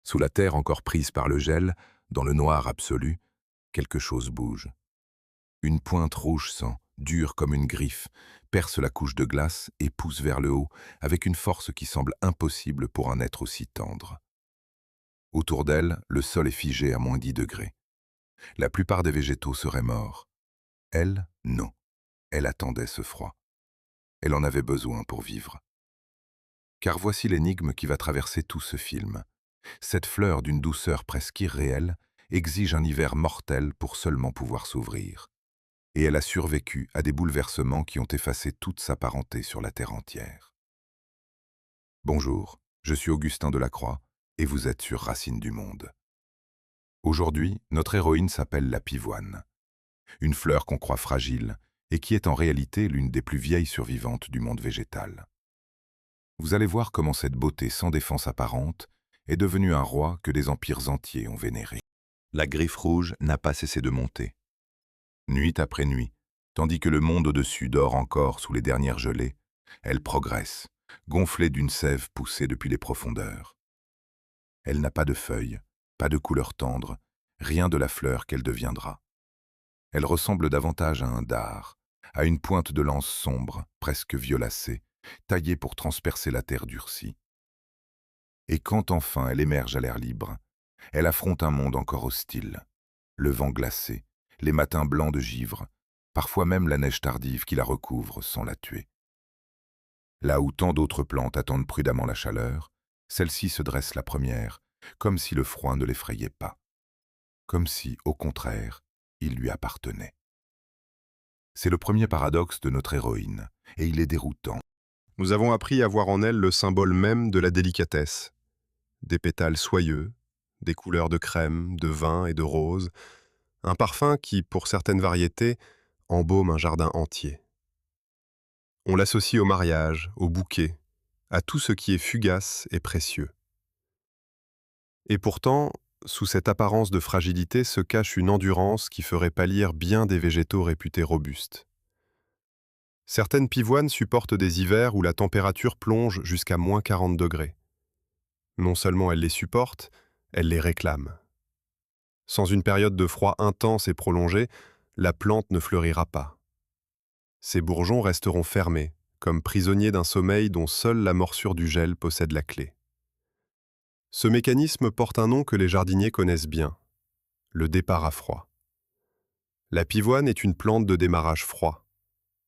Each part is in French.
Sous la terre encore prise par le gel, dans le noir absolu, quelque chose bouge. Une pointe rouge sang, dure comme une griffe, perce la couche de glace et pousse vers le haut avec une force qui semble impossible pour un être aussi tendre. Autour d'elle, le sol est figé à -10 degrés. La plupart des végétaux seraient morts. Elle, non. Elle attendait ce froid. Elle en avait besoin pour vivre. Car voici l'énigme qui va traverser tout ce film. Cette fleur d'une douceur presque irréelle exige un hiver mortel pour seulement pouvoir s'ouvrir. Et elle a survécu à des bouleversements qui ont effacé toute sa parenté sur la terre entière. Bonjour, je suis Augustin Delacroix et vous êtes sur Racines du Monde. Aujourd'hui, notre héroïne s'appelle la pivoine. Une fleur qu'on croit fragile et qui est en réalité l'une des plus vieilles survivantes du monde végétal. Vous allez voir comment cette beauté sans défense apparente est devenue un roi que des empires entiers ont vénéré. La griffe rouge n'a pas cessé de monter. Nuit après nuit, tandis que le monde au-dessus dort encore sous les dernières gelées, elle progresse, gonflée d'une sève poussée depuis les profondeurs. Elle n'a pas de feuilles, pas de couleur tendre, rien de la fleur qu'elle deviendra. Elle ressemble davantage à un dard, à une pointe de lance sombre, presque violacée, taillée pour transpercer la terre durcie. Et quand enfin elle émerge à l'air libre, elle affronte un monde encore hostile. Le vent glacé, les matins blancs de givre, parfois même la neige tardive qui la recouvre sans la tuer. Là où tant d'autres plantes attendent prudemment la chaleur, celle-ci se dresse la première, comme si le froid ne l'effrayait pas. Comme si, au contraire, il lui appartenait. C'est le premier paradoxe de notre héroïne, et il est déroutant. Nous avons appris à voir en elle le symbole même de la délicatesse. Des pétales soyeux, des couleurs de crème, de vin et de rose, un parfum qui, pour certaines variétés, embaume un jardin entier. On l'associe au mariage, au bouquet, à tout ce qui est fugace et précieux. Et pourtant, sous cette apparence de fragilité se cache une endurance qui ferait pâlir bien des végétaux réputés robustes. Certaines pivoines supportent des hivers où la température plonge jusqu'à -40 degrés. Non seulement elles les supportent, elles les réclament. Sans une période de froid intense et prolongée, la plante ne fleurira pas. Ses bourgeons resteront fermés, comme prisonniers d'un sommeil dont seule la morsure du gel possède la clé. Ce mécanisme porte un nom que les jardiniers connaissent bien, le départ à froid. La pivoine est une plante de démarrage froid.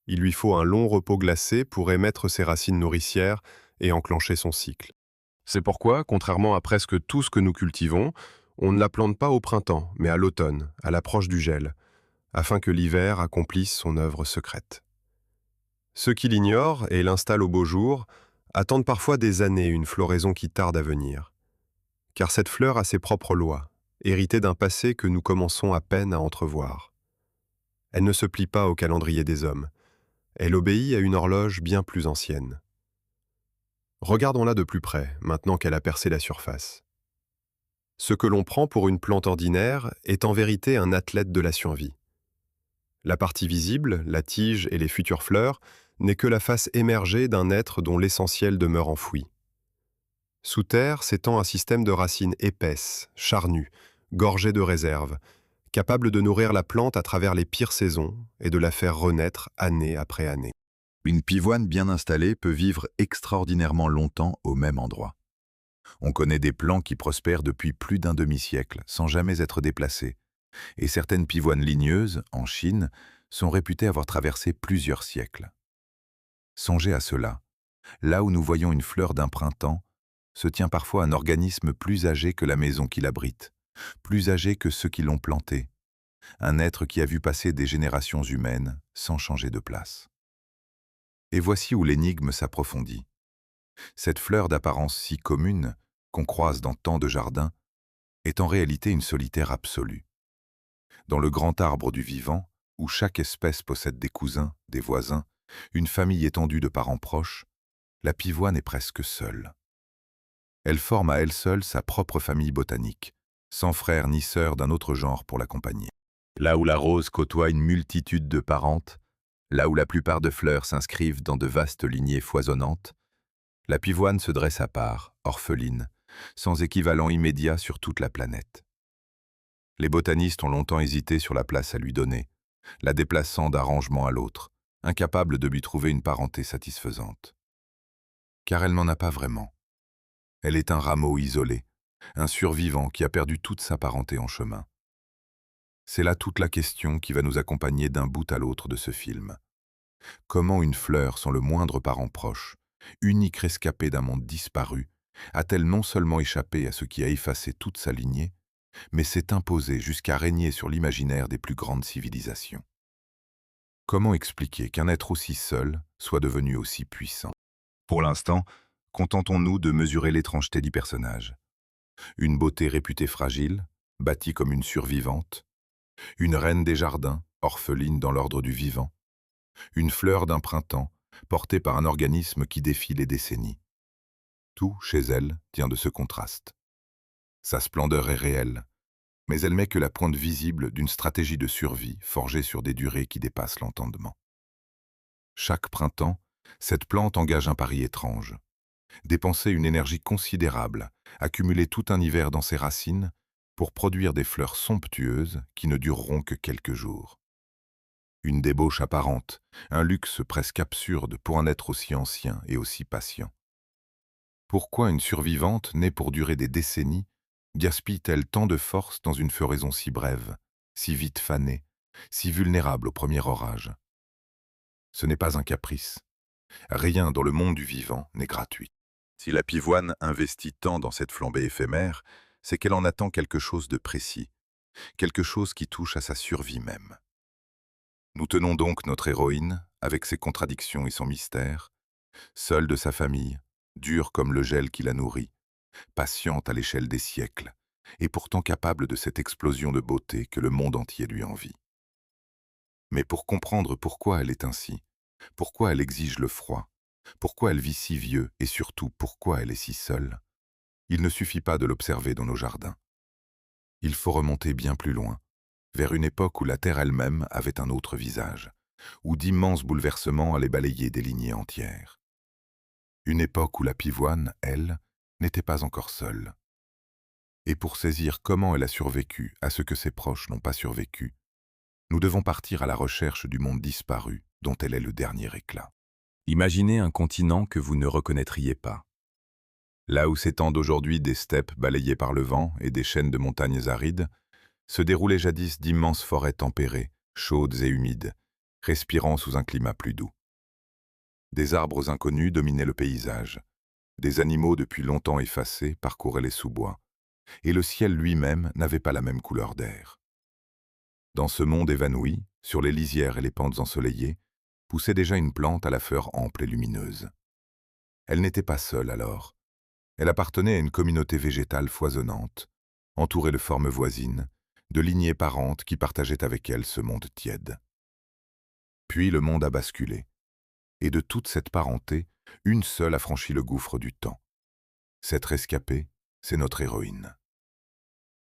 Il lui faut un long repos glacé pour émettre ses racines nourricières et enclencher son cycle. C'est pourquoi, contrairement à presque tout ce que nous cultivons, on ne la plante pas au printemps, mais à l'automne, à l'approche du gel, afin que l'hiver accomplisse son œuvre secrète. Ceux qui l'ignorent et l'installent au beau jour attendent parfois des années une floraison qui tarde à venir. Car cette fleur a ses propres lois, héritées d'un passé que nous commençons à peine à entrevoir. Elle ne se plie pas au calendrier des hommes. Elle obéit à une horloge bien plus ancienne. Regardons-la de plus près, maintenant qu'elle a percé la surface. Ce que l'on prend pour une plante ordinaire est en vérité un athlète de la survie. La partie visible, la tige et les futures fleurs, n'est que la face émergée d'un être dont l'essentiel demeure enfoui. Sous terre s'étend un système de racines épaisses, charnues, gorgées de réserves, capable de nourrir la plante à travers les pires saisons et de la faire renaître année après année. Une pivoine bien installée peut vivre extraordinairement longtemps au même endroit. On connaît des plants qui prospèrent depuis plus d'un demi-siècle sans jamais être déplacés. Et certaines pivoines ligneuses, en Chine, sont réputées avoir traversé plusieurs siècles. Songez à cela. Là où nous voyons une fleur d'un printemps, se tient parfois un organisme plus âgé que la maison qui l'abrite, plus âgé que ceux qui l'ont planté, un être qui a vu passer des générations humaines sans changer de place. Et voici où l'énigme s'approfondit. Cette fleur d'apparence si commune, qu'on croise dans tant de jardins, est en réalité une solitaire absolue. Dans le grand arbre du vivant, où chaque espèce possède des cousins, des voisins, une famille étendue de parents proches, la pivoine est presque seule. Elle forme à elle seule sa propre famille botanique, sans frère ni sœur d'un autre genre pour l'accompagner. Là où la rose côtoie une multitude de parentes, là où la plupart de fleurs s'inscrivent dans de vastes lignées foisonnantes, la pivoine se dresse à part, orpheline, sans équivalent immédiat sur toute la planète. Les botanistes ont longtemps hésité sur la place à lui donner, la déplaçant d'un rangement à l'autre, incapables de lui trouver une parenté satisfaisante. Car elle n'en a pas vraiment. Elle est un rameau isolé, un survivant qui a perdu toute sa parenté en chemin. C'est là toute la question qui va nous accompagner d'un bout à l'autre de ce film. Comment une fleur, sans le moindre parent proche, unique rescapée d'un monde disparu, a-t-elle non seulement échappé à ce qui a effacé toute sa lignée, mais s'est imposée jusqu'à régner sur l'imaginaire des plus grandes civilisations? Comment expliquer qu'un être aussi seul soit devenu aussi puissant? Pour l'instant, contentons-nous de mesurer l'étrangeté du personnage. Une beauté réputée fragile, bâtie comme une survivante, une reine des jardins, orpheline dans l'ordre du vivant, une fleur d'un printemps, portée par un organisme qui défie les décennies. Tout, chez elle, tient de ce contraste. Sa splendeur est réelle, mais elle n'est que la pointe visible d'une stratégie de survie forgée sur des durées qui dépassent l'entendement. Chaque printemps, cette plante engage un pari étrange. Dépenser une énergie considérable, accumuler tout un hiver dans ses racines, pour produire des fleurs somptueuses qui ne dureront que quelques jours. Une débauche apparente, un luxe presque absurde pour un être aussi ancien et aussi patient. Pourquoi une survivante, née pour durer des décennies, gaspille-t-elle tant de force dans une floraison si brève, si vite fanée, si vulnérable au premier orage? Ce n'est pas un caprice. Rien dans le monde du vivant n'est gratuit. Si la pivoine investit tant dans cette flambée éphémère, c'est qu'elle en attend quelque chose de précis, quelque chose qui touche à sa survie même. Nous tenons donc notre héroïne, avec ses contradictions et son mystère, seule de sa famille, dure comme le gel qui la nourrit, patiente à l'échelle des siècles, et pourtant capable de cette explosion de beauté que le monde entier lui envie. Mais pour comprendre pourquoi elle est ainsi, pourquoi elle exige le froid, pourquoi elle vit si vieux et surtout pourquoi elle est si seule, il ne suffit pas de l'observer dans nos jardins. Il faut remonter bien plus loin, vers une époque où la Terre elle-même avait un autre visage, où d'immenses bouleversements allaient balayer des lignées entières. Une époque où la pivoine, elle, n'était pas encore seule. Et pour saisir comment elle a survécu à ce que ses proches n'ont pas survécu, nous devons partir à la recherche du monde disparu dont elle est le dernier éclat. Imaginez un continent que vous ne reconnaîtriez pas. Là où s'étendent aujourd'hui des steppes balayées par le vent et des chaînes de montagnes arides, se déroulaient jadis d'immenses forêts tempérées, chaudes et humides, respirant sous un climat plus doux. Des arbres inconnus dominaient le paysage, des animaux depuis longtemps effacés parcouraient les sous-bois, et le ciel lui-même n'avait pas la même couleur d'air. Dans ce monde évanoui, sur les lisières et les pentes ensoleillées, poussait déjà une plante à la fleur ample et lumineuse. Elle n'était pas seule alors. Elle appartenait à une communauté végétale foisonnante, entourée de formes voisines, de lignées parentes qui partageaient avec elle ce monde tiède. Puis le monde a basculé, et de toute cette parenté, une seule a franchi le gouffre du temps. Cette rescapée, c'est notre héroïne.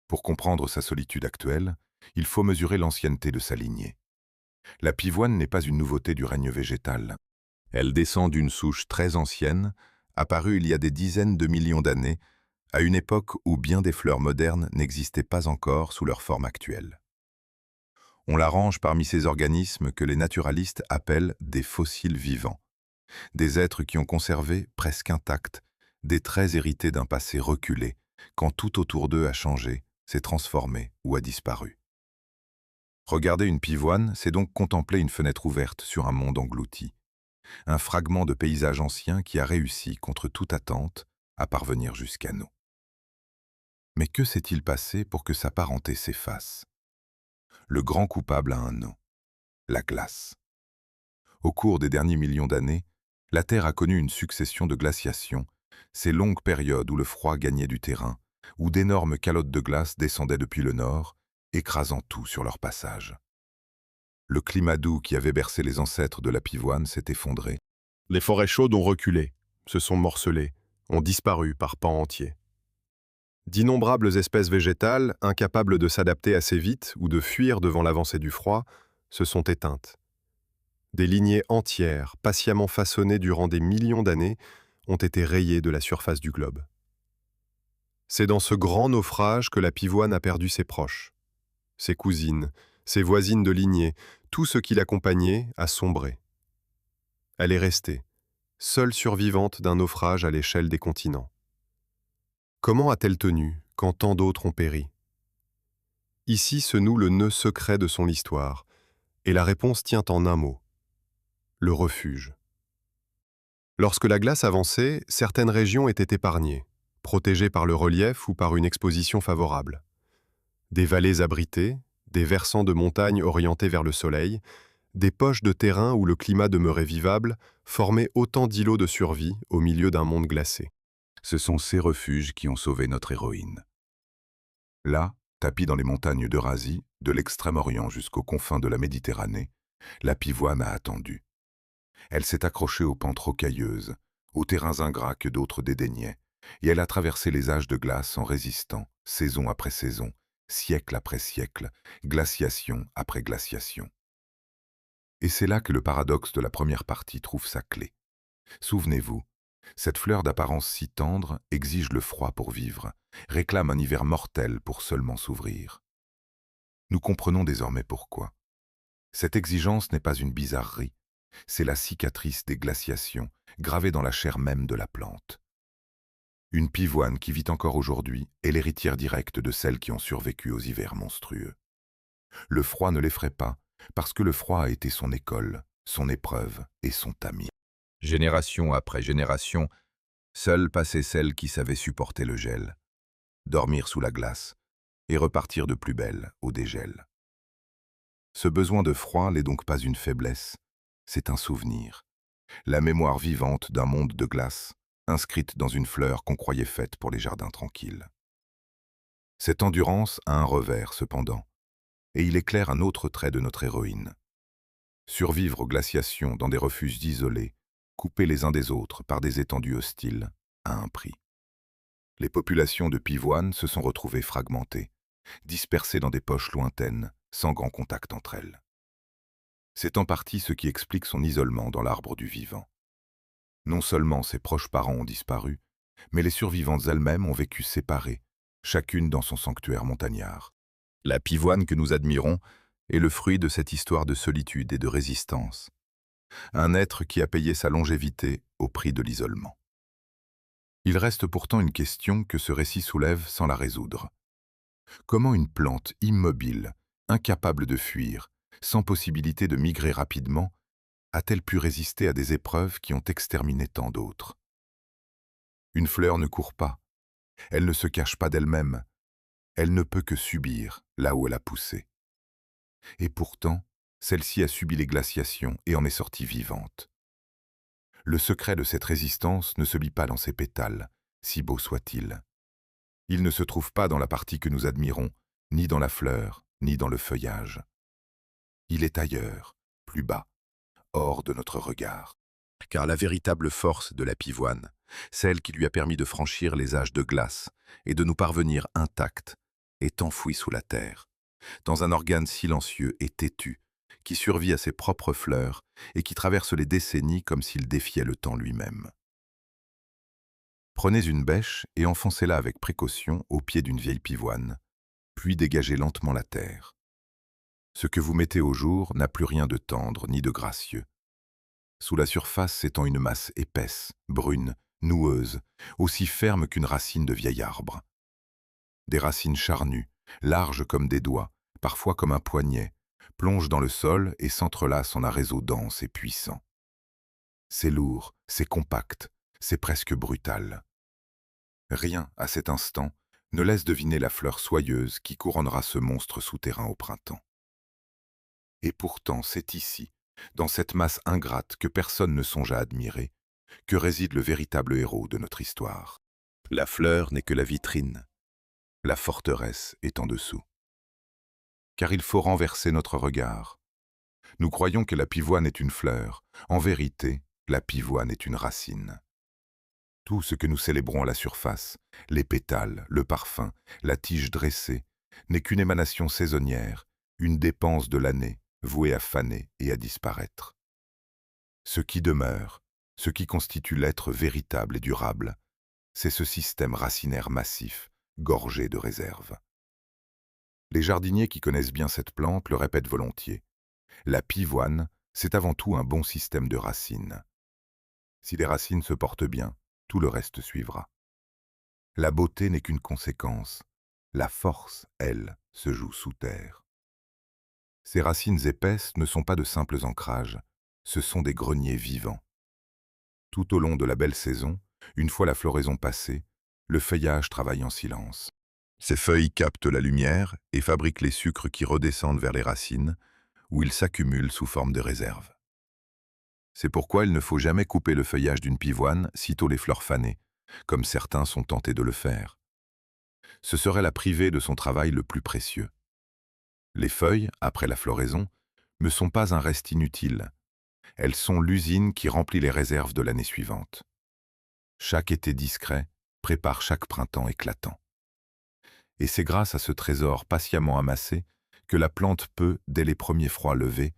Pour comprendre sa solitude actuelle, il faut mesurer l'ancienneté de sa lignée. La pivoine n'est pas une nouveauté du règne végétal. Elle descend d'une souche très ancienne, apparue il y a des dizaines de millions d'années, à une époque où bien des fleurs modernes n'existaient pas encore sous leur forme actuelle. On la range parmi ces organismes que les naturalistes appellent des fossiles vivants, des êtres qui ont conservé, presque intacts, des traits hérités d'un passé reculé, quand tout autour d'eux a changé, s'est transformé ou a disparu. Regarder une pivoine, c'est donc contempler une fenêtre ouverte sur un monde englouti, un fragment de paysage ancien qui a réussi, contre toute attente, à parvenir jusqu'à nous. Mais que s'est-il passé pour que sa parenté s'efface? Le grand coupable a un nom, la glace. Au cours des derniers millions d'années, la Terre a connu une succession de glaciations, ces longues périodes où le froid gagnait du terrain, où d'énormes calottes de glace descendaient depuis le nord, écrasant tout sur leur passage. Le climat doux qui avait bercé les ancêtres de la pivoine s'est effondré. Les forêts chaudes ont reculé, se sont morcelées, ont disparu par pans entiers. D'innombrables espèces végétales, incapables de s'adapter assez vite ou de fuir devant l'avancée du froid, se sont éteintes. Des lignées entières, patiemment façonnées durant des millions d'années, ont été rayées de la surface du globe. C'est dans ce grand naufrage que la pivoine a perdu ses proches. Ses cousines, ses voisines de lignée, tout ce qui l'accompagnait a sombré. Elle est restée, seule survivante d'un naufrage à l'échelle des continents. Comment a-t-elle tenu quand tant d'autres ont péri? Ici se noue le nœud secret de son histoire, et la réponse tient en un mot: le refuge. Lorsque la glace avançait, certaines régions étaient épargnées, protégées par le relief ou par une exposition favorable. Des vallées abritées, des versants de montagnes orientés vers le soleil, des poches de terrain où le climat demeurait vivable formaient autant d'îlots de survie au milieu d'un monde glacé. Ce sont ces refuges qui ont sauvé notre héroïne. Là, tapie dans les montagnes d'Eurasie, de l'Extrême-Orient jusqu'aux confins de la Méditerranée, la pivoine a attendu. Elle s'est accrochée aux pentes rocailleuses, aux terrains ingrats que d'autres dédaignaient, et elle a traversé les âges de glace en résistant, saison après saison, siècle après siècle, glaciation après glaciation. Et c'est là que le paradoxe de la première partie trouve sa clé. Souvenez-vous, cette fleur d'apparence si tendre exige le froid pour vivre, réclame un hiver mortel pour seulement s'ouvrir. Nous comprenons désormais pourquoi. Cette exigence n'est pas une bizarrerie, c'est la cicatrice des glaciations, gravée dans la chair même de la plante. Une pivoine qui vit encore aujourd'hui est l'héritière directe de celles qui ont survécu aux hivers monstrueux. Le froid ne l'effraie pas, parce que le froid a été son école, son épreuve et son tamis. Génération après génération, seules passaient celles qui savaient supporter le gel, dormir sous la glace et repartir de plus belle au dégel. Ce besoin de froid n'est donc pas une faiblesse, c'est un souvenir, la mémoire vivante d'un monde de glace, inscrite dans une fleur qu'on croyait faite pour les jardins tranquilles. Cette endurance a un revers, cependant, et il éclaire un autre trait de notre héroïne. Survivre aux glaciations dans des refuges isolés, coupés les uns des autres par des étendues hostiles, a un prix. Les populations de pivoines se sont retrouvées fragmentées, dispersées dans des poches lointaines, sans grand contact entre elles. C'est en partie ce qui explique son isolement dans l'arbre du vivant. Non seulement ses proches parents ont disparu, mais les survivantes elles-mêmes ont vécu séparées, chacune dans son sanctuaire montagnard. La pivoine que nous admirons est le fruit de cette histoire de solitude et de résistance. Un être qui a payé sa longévité au prix de l'isolement. Il reste pourtant une question que ce récit soulève sans la résoudre. Comment une plante immobile, incapable de fuir, sans possibilité de migrer rapidement, a-t-elle pu résister à des épreuves qui ont exterminé tant d'autres? Une fleur ne court pas, elle ne se cache pas d'elle-même, elle ne peut que subir là où elle a poussé. Et pourtant, celle-ci a subi les glaciations et en est sortie vivante. Le secret de cette résistance ne se lit pas dans ses pétales, si beau soit-il. Il ne se trouve pas dans la partie que nous admirons, ni dans la fleur, ni dans le feuillage. Il est ailleurs, plus bas, hors de notre regard. Car la véritable force de la pivoine, celle qui lui a permis de franchir les âges de glace et de nous parvenir intacts, est enfouie sous la terre, dans un organe silencieux et têtu, qui survit à ses propres fleurs et qui traverse les décennies comme s'il défiait le temps lui-même. Prenez une bêche et enfoncez-la avec précaution au pied d'une vieille pivoine, puis dégagez lentement la terre. Ce que vous mettez au jour n'a plus rien de tendre ni de gracieux. Sous la surface s'étend une masse épaisse, brune, noueuse, aussi ferme qu'une racine de vieil arbre. Des racines charnues, larges comme des doigts, parfois comme un poignet, plongent dans le sol et s'entrelacent en un réseau dense et puissant. C'est lourd, c'est compact, c'est presque brutal. Rien, à cet instant, ne laisse deviner la fleur soyeuse qui couronnera ce monstre souterrain au printemps. Et pourtant, c'est ici, dans cette masse ingrate que personne ne songe à admirer, que réside le véritable héros de notre histoire. La fleur n'est que la vitrine, la forteresse est en dessous. Car il faut renverser notre regard. Nous croyons que la pivoine est une fleur. En vérité, la pivoine est une racine. Tout ce que nous célébrons à la surface, les pétales, le parfum, la tige dressée, n'est qu'une émanation saisonnière, une dépense de l'année, vouée à faner et à disparaître. Ce qui demeure, ce qui constitue l'être véritable et durable, c'est ce système racinaire massif, gorgée de réserve. Les jardiniers qui connaissent bien cette plante le répètent volontiers. La pivoine, c'est avant tout un bon système de racines. Si les racines se portent bien, tout le reste suivra. La beauté n'est qu'une conséquence. La force, elle, se joue sous terre. Ces racines épaisses ne sont pas de simples ancrages, ce sont des greniers vivants. Tout au long de la belle saison, une fois la floraison passée, le feuillage travaille en silence. Ces feuilles captent la lumière et fabriquent les sucres qui redescendent vers les racines, où ils s'accumulent sous forme de réserve. C'est pourquoi il ne faut jamais couper le feuillage d'une pivoine sitôt les fleurs fanées, comme certains sont tentés de le faire. Ce serait la priver de son travail le plus précieux. Les feuilles, après la floraison, ne sont pas un reste inutile. Elles sont l'usine qui remplit les réserves de l'année suivante. Chaque été discret prépare chaque printemps éclatant. Et c'est grâce à ce trésor patiemment amassé que la plante peut, dès les premiers froids levés,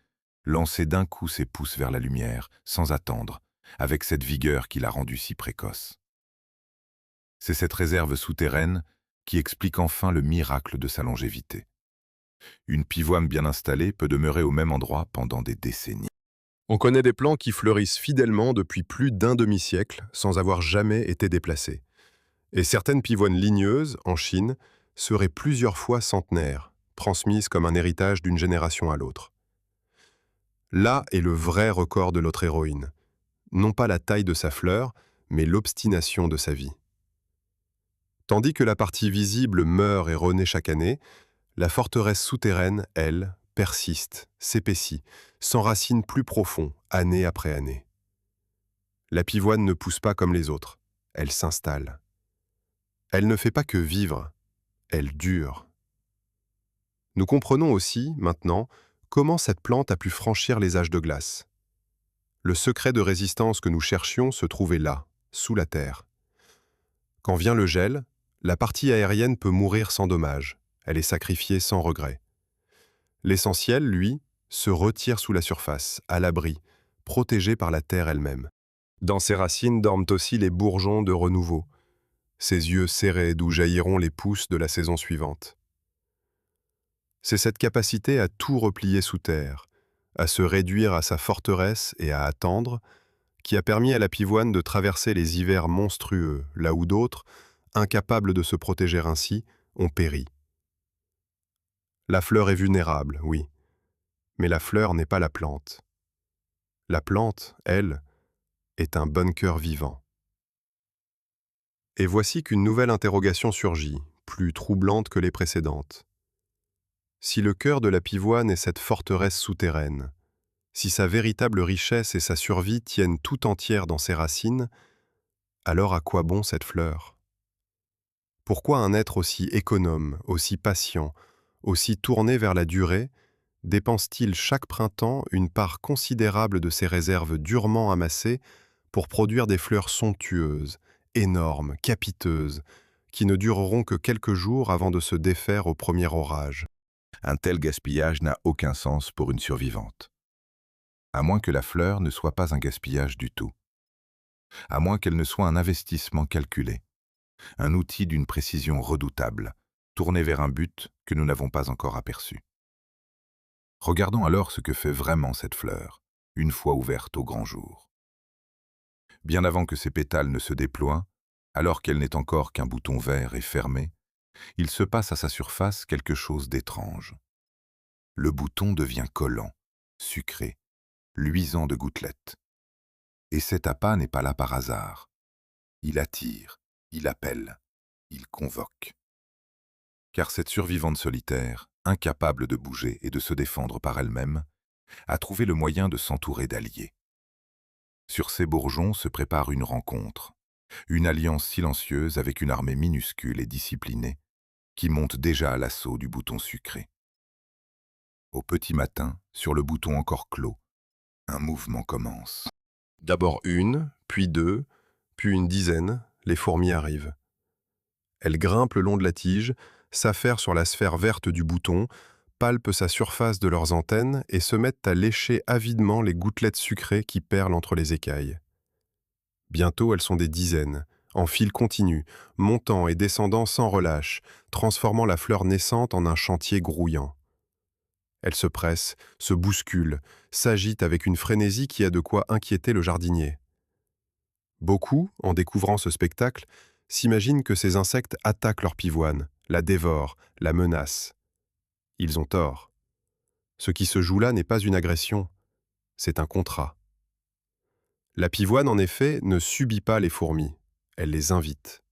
lancer d'un coup ses pousses vers la lumière, sans attendre, avec cette vigueur qui l'a rendue si précoce. C'est cette réserve souterraine qui explique enfin le miracle de sa longévité. Une pivoine bien installée peut demeurer au même endroit pendant des décennies. On connaît des plants qui fleurissent fidèlement depuis plus d'un demi-siècle sans avoir jamais été déplacés. Et certaines pivoines ligneuses, en Chine, seraient plusieurs fois centenaires, transmises comme un héritage d'une génération à l'autre. Là est le vrai record de notre héroïne. Non pas la taille de sa fleur, mais l'obstination de sa vie. Tandis que la partie visible meurt et renaît chaque année, la forteresse souterraine, elle, persiste, s'épaissit, s'enracine plus profond, année après année. La pivoine ne pousse pas comme les autres, elle s'installe. Elle ne fait pas que vivre, elle dure. Nous comprenons aussi, maintenant, comment cette plante a pu franchir les âges de glace. Le secret de résistance que nous cherchions se trouvait là, sous la terre. Quand vient le gel, la partie aérienne peut mourir sans dommage, elle est sacrifiée sans regret. L'essentiel, lui, se retire sous la surface, à l'abri, protégé par la terre elle-même. Dans ses racines dorment aussi les bourgeons de renouveau, ses yeux serrés d'où jailliront les pousses de la saison suivante. C'est cette capacité à tout replier sous terre, à se réduire à sa forteresse et à attendre, qui a permis à la pivoine de traverser les hivers monstrueux, là où d'autres, incapables de se protéger ainsi, ont péri. La fleur est vulnérable, oui, mais la fleur n'est pas la plante. La plante, elle, est un bunker vivant. Et voici qu'une nouvelle interrogation surgit, plus troublante que les précédentes. Si le cœur de la pivoine est cette forteresse souterraine, si sa véritable richesse et sa survie tiennent tout entière dans ses racines, alors à quoi bon cette fleur? Pourquoi un être aussi économe, aussi patient, aussi tourné vers la durée, dépense-t-il chaque printemps une part considérable de ses réserves durement amassées pour produire des fleurs somptueuses, énormes, capiteuses, qui ne dureront que quelques jours avant de se défaire au premier orage? Un tel gaspillage n'a aucun sens pour une survivante. À moins que la fleur ne soit pas un gaspillage du tout. À moins qu'elle ne soit un investissement calculé. Un outil d'une précision redoutable, tourné vers un but que nous n'avons pas encore aperçu. Regardons alors ce que fait vraiment cette fleur, une fois ouverte au grand jour. Bien avant que ses pétales ne se déploient, alors qu'elle n'est encore qu'un bouton vert et fermé, il se passe à sa surface quelque chose d'étrange. Le bouton devient collant, sucré, luisant de gouttelettes. Et cet appât n'est pas là par hasard. Il attire, il appelle, il convoque. Car cette survivante solitaire, incapable de bouger et de se défendre par elle-même, a trouvé le moyen de s'entourer d'alliés. Sur ces bourgeons se prépare une rencontre, une alliance silencieuse avec une armée minuscule et disciplinée, qui monte déjà à l'assaut du bouton sucré. Au petit matin, sur le bouton encore clos, un mouvement commence. D'abord une, puis deux, puis une dizaine, les fourmis arrivent. Elles grimpent le long de la tige, s'affairent sur la sphère verte du bouton, palpent sa surface de leurs antennes et se mettent à lécher avidement les gouttelettes sucrées qui perlent entre les écailles. Bientôt, elles sont des dizaines, en fil continu, montant et descendant sans relâche, transformant la fleur naissante en un chantier grouillant. Elle se presse, se bouscule, s'agite avec une frénésie qui a de quoi inquiéter le jardinier. Beaucoup, en découvrant ce spectacle, s'imaginent que ces insectes attaquent leur pivoine, la dévorent, la menacent. Ils ont tort. Ce qui se joue là n'est pas une agression, c'est un contrat. La pivoine, en effet, ne subit pas les fourmis, elle les invite.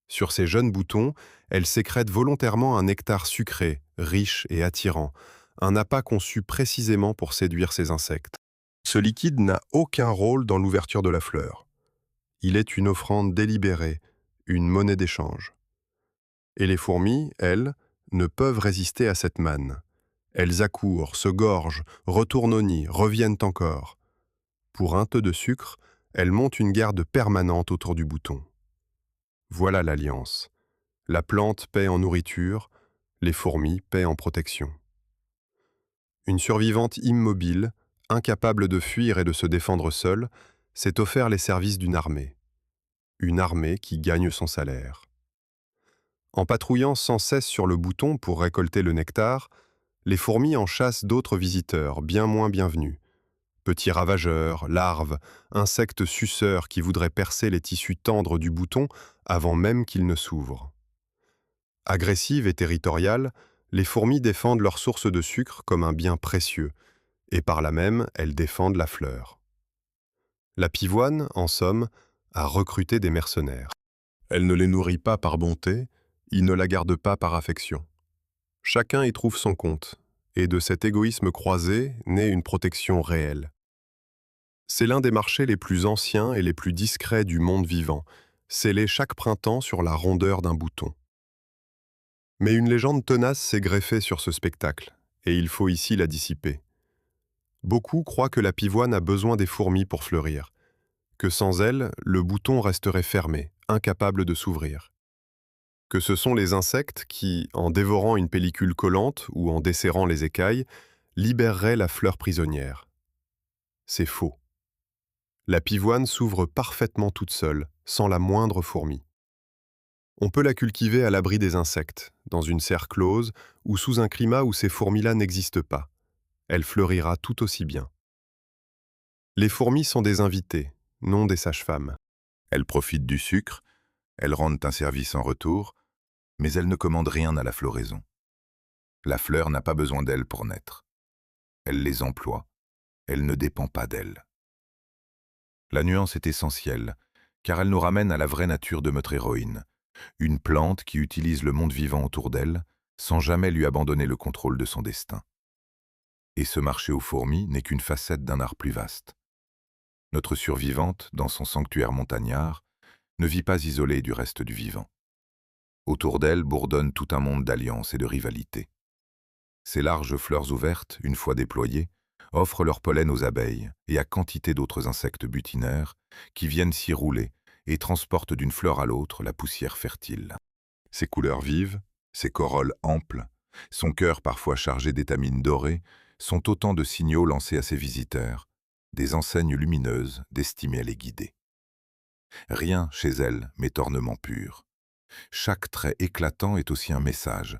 Sur ses jeunes boutons, elle sécrète volontairement un nectar sucré, riche et attirant, un appât conçu précisément pour séduire ces insectes. Ce liquide n'a aucun rôle dans l'ouverture de la fleur. Il est une offrande délibérée, une monnaie d'échange. Et les fourmis, elles, ne peuvent résister à cette manne. Elles accourent, se gorgent, retournent au nid, reviennent encore. Pour un peu de sucre, elles montent une garde permanente autour du bouton. Voilà l'alliance. La plante paie en nourriture, les fourmis paient en protection. Une survivante immobile, incapable de fuir et de se défendre seule, s'est offert les services d'une armée. Une armée qui gagne son salaire. En patrouillant sans cesse sur le bouton pour récolter le nectar, les fourmis en chassent d'autres visiteurs, bien moins bienvenus. Petits ravageurs, larves, insectes suceurs qui voudraient percer les tissus tendres du bouton avant même qu'il ne s'ouvre. Agressives et territoriales, les fourmis défendent leur source de sucre comme un bien précieux, et par là même, elles défendent la fleur. La pivoine, en somme, a recruté des mercenaires. Elle ne les nourrit pas par bonté, ils ne la gardent pas par affection. Chacun y trouve son compte, et de cet égoïsme croisé naît une protection réelle. C'est l'un des marchés les plus anciens et les plus discrets du monde vivant, scellé chaque printemps sur la rondeur d'un bouton. Mais une légende tenace s'est greffée sur ce spectacle, et il faut ici la dissiper. Beaucoup croient que la pivoine a besoin des fourmis pour fleurir, que sans elles, le bouton resterait fermé, incapable de s'ouvrir. Que ce sont les insectes qui, en dévorant une pellicule collante ou en desserrant les écailles, libéreraient la fleur prisonnière. C'est faux. La pivoine s'ouvre parfaitement toute seule, sans la moindre fourmi. On peut la cultiver à l'abri des insectes, dans une serre close ou sous un climat où ces fourmis-là n'existent pas. Elle fleurira tout aussi bien. Les fourmis sont des invités, non des sages-femmes. Elles profitent du sucre, elles rendent un service en retour, mais elles ne commandent rien à la floraison. La fleur n'a pas besoin d'elles pour naître. Elle les emploie, elle ne dépend pas d'elles. La nuance est essentielle, car elle nous ramène à la vraie nature de notre héroïne, une plante qui utilise le monde vivant autour d'elle, sans jamais lui abandonner le contrôle de son destin. Et ce marché aux fourmis n'est qu'une facette d'un art plus vaste. Notre survivante, dans son sanctuaire montagnard, ne vit pas isolée du reste du vivant. Autour d'elle bourdonne tout un monde d'alliances et de rivalités. Ces larges fleurs ouvertes, une fois déployées, offrent leur pollen aux abeilles et à quantité d'autres insectes butinaires qui viennent s'y rouler et transportent d'une fleur à l'autre la poussière fertile. Ses couleurs vives, ses corolles amples, son cœur parfois chargé d'étamines dorées, sont autant de signaux lancés à ses visiteurs, des enseignes lumineuses destinées à les guider. Rien chez elle n'est ornement pur. Chaque trait éclatant est aussi un message,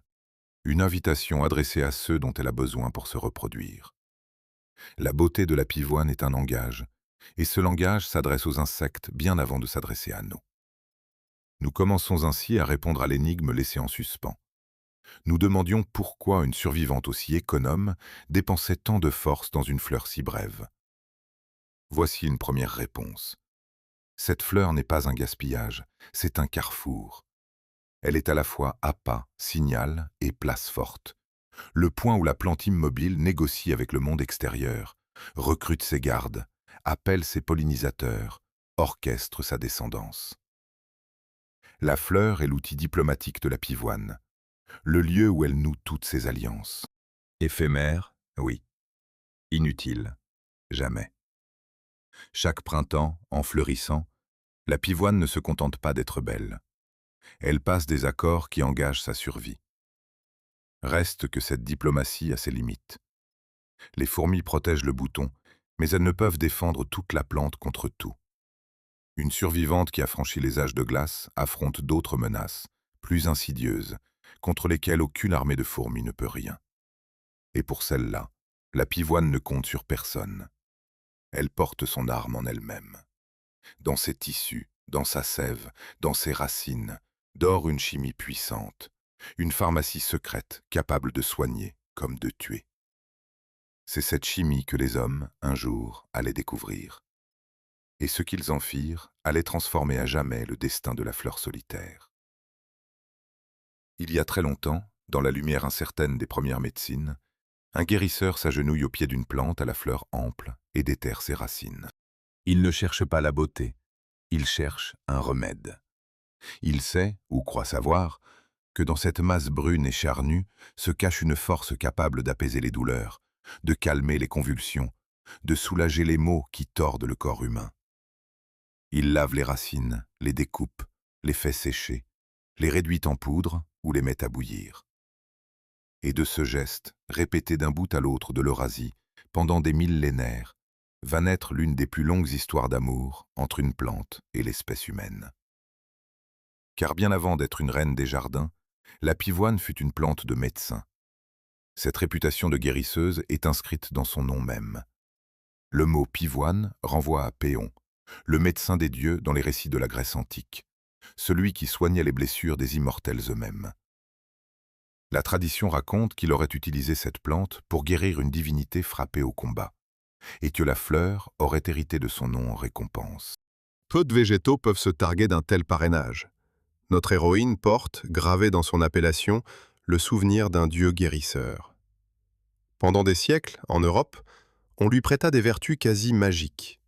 une invitation adressée à ceux dont elle a besoin pour se reproduire. La beauté de la pivoine est un langage, et ce langage s'adresse aux insectes bien avant de s'adresser à nous. Nous commençons ainsi à répondre à l'énigme laissée en suspens. Nous demandions pourquoi une survivante aussi économe dépensait tant de force dans une fleur si brève. Voici une première réponse. Cette fleur n'est pas un gaspillage, c'est un carrefour. Elle est à la fois appât, signal et place forte. Le point où la plante immobile négocie avec le monde extérieur, recrute ses gardes, appelle ses pollinisateurs, orchestre sa descendance. La fleur est l'outil diplomatique de la pivoine, le lieu où elle noue toutes ses alliances. Éphémère, oui. Inutile, jamais. Chaque printemps, en fleurissant, la pivoine ne se contente pas d'être belle. Elle passe des accords qui engagent sa survie. Reste que cette diplomatie a ses limites. Les fourmis protègent le bouton, mais elles ne peuvent défendre toute la plante contre tout. Une survivante qui a franchi les âges de glace affronte d'autres menaces, plus insidieuses, contre lesquelles aucune armée de fourmis ne peut rien. Et pour celle-là, la pivoine ne compte sur personne. Elle porte son arme en elle-même. Dans ses tissus, dans sa sève, dans ses racines, dort une chimie puissante, une pharmacie secrète capable de soigner comme de tuer. C'est cette chimie que les hommes, un jour, allaient découvrir. Et ce qu'ils en firent allait transformer à jamais le destin de la fleur solitaire. Il y a très longtemps, dans la lumière incertaine des premières médecines, un guérisseur s'agenouille au pied d'une plante à la fleur ample et déterre ses racines. Il ne cherche pas la beauté, il cherche un remède. Il sait, ou croit savoir, que dans cette masse brune et charnue se cache une force capable d'apaiser les douleurs, de calmer les convulsions, de soulager les maux qui tordent le corps humain. Il lave les racines, les découpe, les fait sécher, les réduit en poudre ou les met à bouillir. Et de ce geste, répété d'un bout à l'autre de l'Eurasie, pendant des millénaires, va naître l'une des plus longues histoires d'amour entre une plante et l'espèce humaine. Car bien avant d'être une reine des jardins, la pivoine fut une plante de médecin. Cette réputation de guérisseuse est inscrite dans son nom même. Le mot pivoine renvoie à Péon, le médecin des dieux dans les récits de la Grèce antique, celui qui soignait les blessures des immortels eux-mêmes. La tradition raconte qu'il aurait utilisé cette plante pour guérir une divinité frappée au combat, et que la fleur aurait hérité de son nom en récompense. Peu de végétaux peuvent se targuer d'un tel parrainage. Notre héroïne porte, gravé dans son appellation, le souvenir d'un dieu guérisseur. Pendant des siècles, en Europe, on lui prêta des vertus quasi magiques.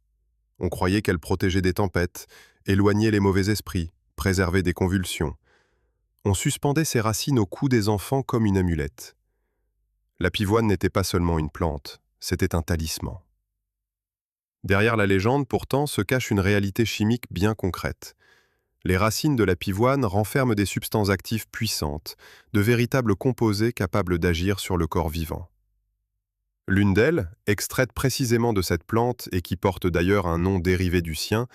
On croyait qu'elle protégeait des tempêtes, éloignait les mauvais esprits, préservait des convulsions. On suspendait ses racines au cou des enfants comme une amulette. La pivoine n'était pas seulement une plante, c'était un talisman. Derrière la légende, pourtant, se cache une réalité chimique bien concrète. Les racines de la pivoine renferment des substances actives puissantes, de véritables composés capables d'agir sur le corps vivant. L'une d'elles, extraite précisément de cette plante et qui porte d'ailleurs un nom dérivé du sien,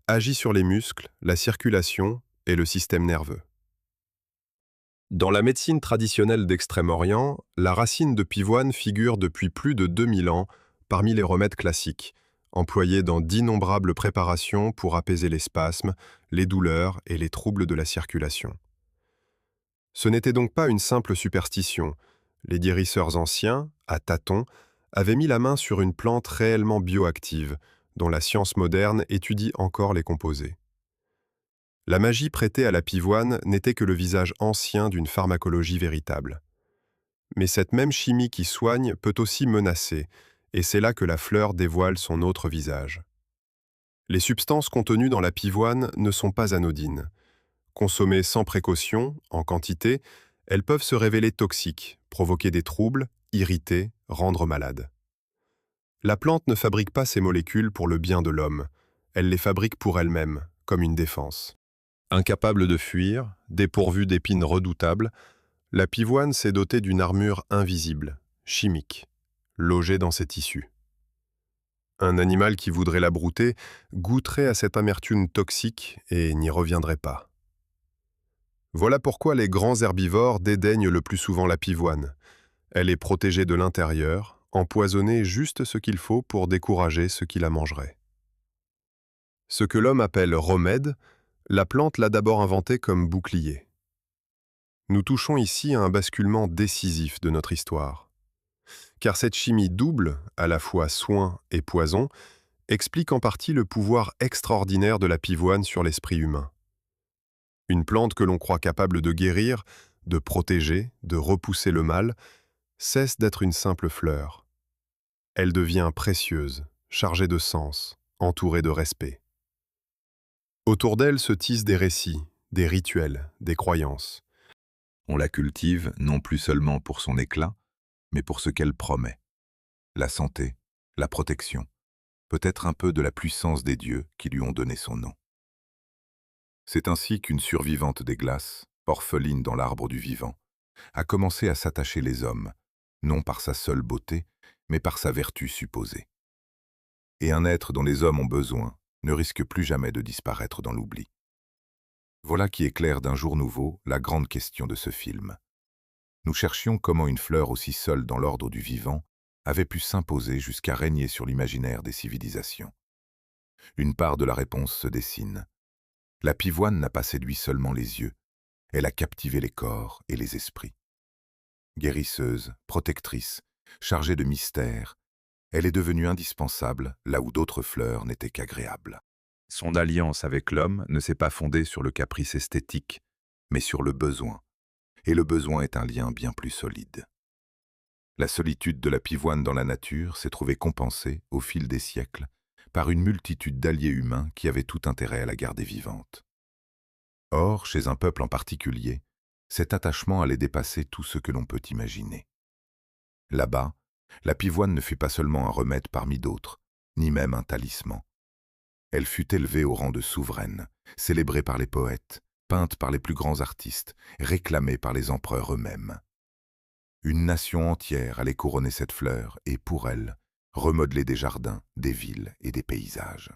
agit sur les muscles, la circulation et le système nerveux. Dans la médecine traditionnelle d'Extrême-Orient, la racine de pivoine figure depuis plus de 2000 ans parmi les remèdes classiques, employés dans d'innombrables préparations pour apaiser les spasmes, les douleurs et les troubles de la circulation. Ce n'était donc pas une simple superstition. Les guérisseurs anciens, à tâtons, avaient mis la main sur une plante réellement bioactive, dont la science moderne étudie encore les composés. La magie prêtée à la pivoine n'était que le visage ancien d'une pharmacologie véritable. Mais cette même chimie qui soigne peut aussi menacer, et c'est là que la fleur dévoile son autre visage. Les substances contenues dans la pivoine ne sont pas anodines. Consommées sans précaution, en quantité, elles peuvent se révéler toxiques, provoquer des troubles, irriter, rendre malade. La plante ne fabrique pas ces molécules pour le bien de l'homme, elle les fabrique pour elle-même, comme une défense. Incapable de fuir, dépourvue d'épines redoutables, la pivoine s'est dotée d'une armure invisible, chimique, logée dans ses tissus. Un animal qui voudrait la brouter goûterait à cette amertume toxique et n'y reviendrait pas. Voilà pourquoi les grands herbivores dédaignent le plus souvent la pivoine. Elle est protégée de l'intérieur, empoisonnée juste ce qu'il faut pour décourager ceux qui la mangeraient. Ce que l'homme appelle remède, la plante l'a d'abord inventé comme bouclier. Nous touchons ici à un basculement décisif de notre histoire. Car cette chimie double, à la fois soin et poison, explique en partie le pouvoir extraordinaire de la pivoine sur l'esprit humain. Une plante que l'on croit capable de guérir, de protéger, de repousser le mal, cesse d'être une simple fleur. Elle devient précieuse, chargée de sens, entourée de respect. Autour d'elle se tissent des récits, des rituels, des croyances. On la cultive non plus seulement pour son éclat, mais pour ce qu'elle promet. La santé, la protection, peut-être un peu de la puissance des dieux qui lui ont donné son nom. C'est ainsi qu'une survivante des glaces, orpheline dans l'arbre du vivant, a commencé à s'attacher les hommes, non par sa seule beauté, mais par sa vertu supposée. Et un être dont les hommes ont besoin, ne risque plus jamais de disparaître dans l'oubli. Voilà qui éclaire d'un jour nouveau la grande question de ce film. Nous cherchions comment une fleur aussi seule dans l'ordre du vivant avait pu s'imposer jusqu'à régner sur l'imaginaire des civilisations. Une part de la réponse se dessine. La pivoine n'a pas séduit seulement les yeux, elle a captivé les corps et les esprits. Guérisseuse, protectrice, chargée de mystère, elle est devenue indispensable là où d'autres fleurs n'étaient qu'agréables. Son alliance avec l'homme ne s'est pas fondée sur le caprice esthétique, mais sur le besoin. Et le besoin est un lien bien plus solide. La solitude de la pivoine dans la nature s'est trouvée compensée, au fil des siècles, par une multitude d'alliés humains qui avaient tout intérêt à la garder vivante. Or, chez un peuple en particulier, cet attachement allait dépasser tout ce que l'on peut imaginer. Là-bas, la pivoine ne fut pas seulement un remède parmi d'autres, ni même un talisman. Elle fut élevée au rang de souveraine, célébrée par les poètes, peinte par les plus grands artistes, réclamée par les empereurs eux-mêmes. Une nation entière allait couronner cette fleur et, pour elle, remodeler des jardins, des villes et des paysages.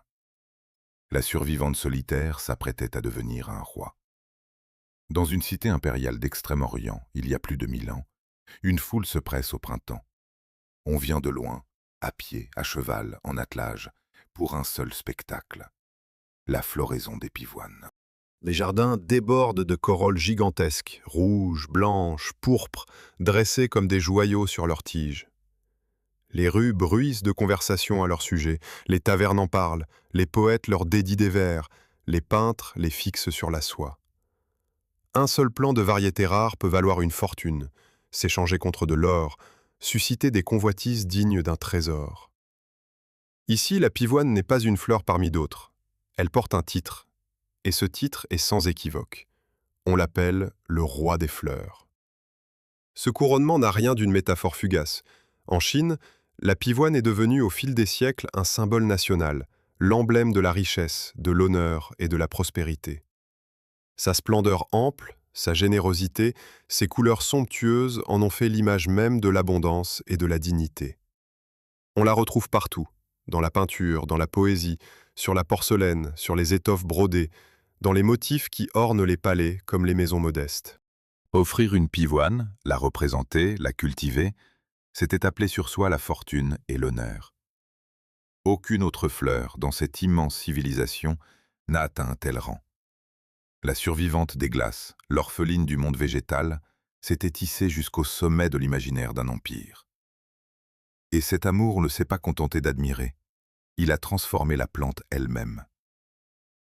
La survivante solitaire s'apprêtait à devenir un roi. Dans une cité impériale d'Extrême-Orient, il y a plus de 1000 ans, une foule se presse au printemps. On vient de loin, à pied, à cheval, en attelage, pour un seul spectacle, la floraison des pivoines. Les jardins débordent de corolles gigantesques, rouges, blanches, pourpres, dressées comme des joyaux sur leurs tiges. Les rues bruissent de conversations à leur sujet, les tavernes en parlent, les poètes leur dédient des vers, les peintres les fixent sur la soie. Un seul plant de variété rare peut valoir une fortune, s'échanger contre de l'or, susciter des convoitises dignes d'un trésor. Ici, la pivoine n'est pas une fleur parmi d'autres. Elle porte un titre, et ce titre est sans équivoque. On l'appelle le roi des fleurs. Ce couronnement n'a rien d'une métaphore fugace. En Chine, la pivoine est devenue au fil des siècles un symbole national, l'emblème de la richesse, de l'honneur et de la prospérité. Sa splendeur ample, sa générosité, ses couleurs somptueuses en ont fait l'image même de l'abondance et de la dignité. On la retrouve partout, dans la peinture, dans la poésie, sur la porcelaine, sur les étoffes brodées, dans les motifs qui ornent les palais comme les maisons modestes. Offrir une pivoine, la représenter, la cultiver, c'était appeler sur soi la fortune et l'honneur. Aucune autre fleur, dans cette immense civilisation, n'a atteint un tel rang. La survivante des glaces, l'orpheline du monde végétal, s'était tissée jusqu'au sommet de l'imaginaire d'un empire. Et cet amour ne s'est pas contenté d'admirer, il a transformé la plante elle-même.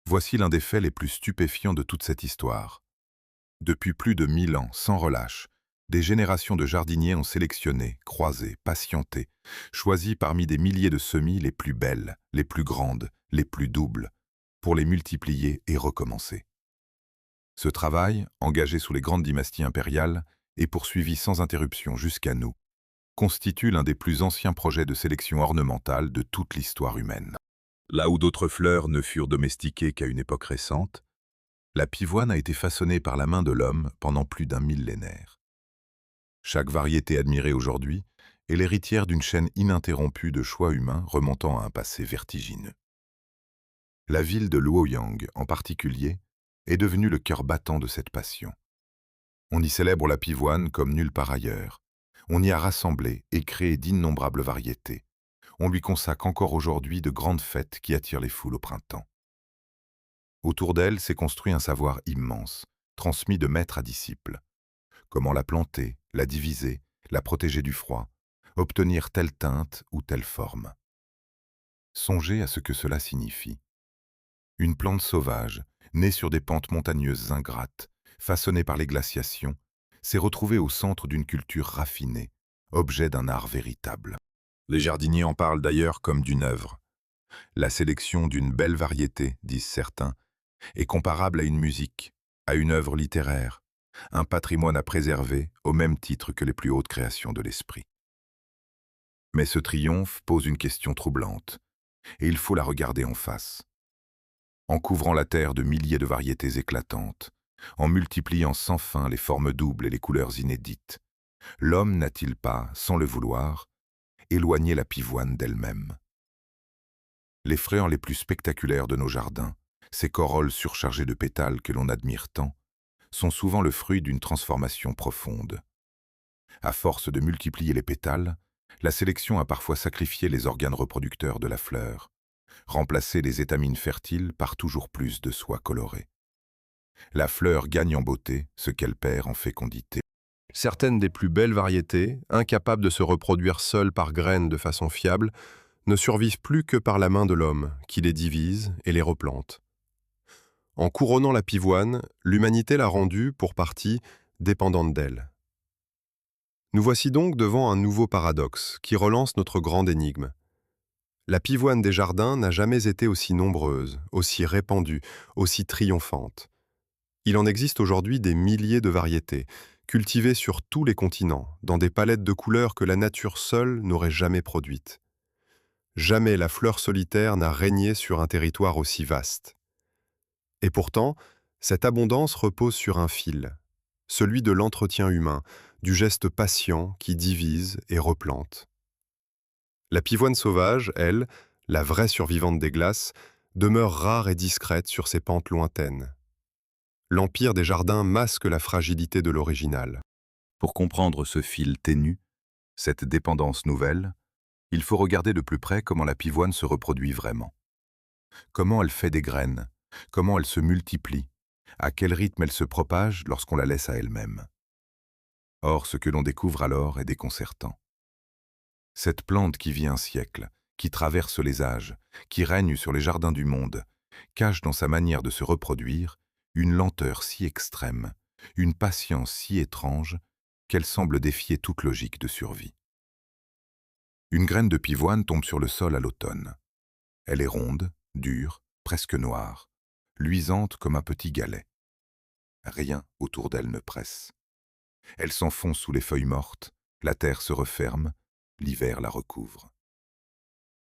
Voici l'un des faits les plus stupéfiants de toute cette histoire. Depuis plus de 1000 ans, sans relâche, des générations de jardiniers ont sélectionné, croisé, patienté, choisi parmi des milliers de semis les plus belles, les plus grandes, les plus doubles, pour les multiplier et recommencer. Ce travail, engagé sous les grandes dynasties impériales et poursuivi sans interruption jusqu'à nous, constitue l'un des plus anciens projets de sélection ornementale de toute l'histoire humaine. Là où d'autres fleurs ne furent domestiquées qu'à une époque récente, la pivoine a été façonnée par la main de l'homme pendant plus d'un millénaire. Chaque variété admirée aujourd'hui est l'héritière d'une chaîne ininterrompue de choix humains remontant à un passé vertigineux. La ville de Luoyang, en particulier, est devenue le cœur battant de cette passion. On y célèbre la pivoine comme nulle part ailleurs. On y a rassemblé et créé d'innombrables variétés. On lui consacre encore aujourd'hui de grandes fêtes qui attirent les foules au printemps. Autour d'elle s'est construit un savoir immense, transmis de maître à disciple. Comment la planter, la diviser, la protéger du froid, obtenir telle teinte ou telle forme. Songez à ce que cela signifie. Une plante sauvage, née sur des pentes montagneuses ingrates, façonnée par les glaciations, s'est retrouvée au centre d'une culture raffinée, objet d'un art véritable. Les jardiniers en parlent d'ailleurs comme d'une œuvre. La sélection d'une belle variété, disent certains, est comparable à une musique, à une œuvre littéraire, un patrimoine à préserver au même titre que les plus hautes créations de l'esprit. Mais ce triomphe pose une question troublante, et il faut la regarder en face. En couvrant la terre de milliers de variétés éclatantes, en multipliant sans fin les formes doubles et les couleurs inédites, l'homme n'a-t-il pas, sans le vouloir, éloigné la pivoine d'elle-même? Les fleurs les plus spectaculaires de nos jardins, ces corolles surchargées de pétales que l'on admire tant, sont souvent le fruit d'une transformation profonde. À force de multiplier les pétales, la sélection a parfois sacrifié les organes reproducteurs de la fleur, remplacé les étamines fertiles par toujours plus de soie colorée. La fleur gagne en beauté ce qu'elle perd en fécondité. Certaines des plus belles variétés, incapables de se reproduire seules par graines de façon fiable, ne survivent plus que par la main de l'homme, qui les divise et les replante. En couronnant la pivoine, l'humanité l'a rendue, pour partie, dépendante d'elle. Nous voici donc devant un nouveau paradoxe qui relance notre grande énigme. La pivoine des jardins n'a jamais été aussi nombreuse, aussi répandue, aussi triomphante. Il en existe aujourd'hui des milliers de variétés, cultivées sur tous les continents, dans des palettes de couleurs que la nature seule n'aurait jamais produites. Jamais la fleur solitaire n'a régné sur un territoire aussi vaste. Et pourtant, cette abondance repose sur un fil, celui de l'entretien humain, du geste patient qui divise et replante. La pivoine sauvage, elle, la vraie survivante des glaces, demeure rare et discrète sur ses pentes lointaines. L'empire des jardins masque la fragilité de l'original. Pour comprendre ce fil ténu, cette dépendance nouvelle, il faut regarder de plus près comment la pivoine se reproduit vraiment. Comment elle fait des graines, comment elle se multiplie, à quel rythme elle se propage lorsqu'on la laisse à elle-même. Or, ce que l'on découvre alors est déconcertant. Cette plante qui vit un siècle, qui traverse les âges, qui règne sur les jardins du monde, cache dans sa manière de se reproduire une lenteur si extrême, une patience si étrange, qu'elle semble défier toute logique de survie. Une graine de pivoine tombe sur le sol à l'automne. Elle est ronde, dure, presque noire, luisante comme un petit galet. Rien autour d'elle ne presse. Elle s'enfonce sous les feuilles mortes, la terre se referme, l'hiver la recouvre.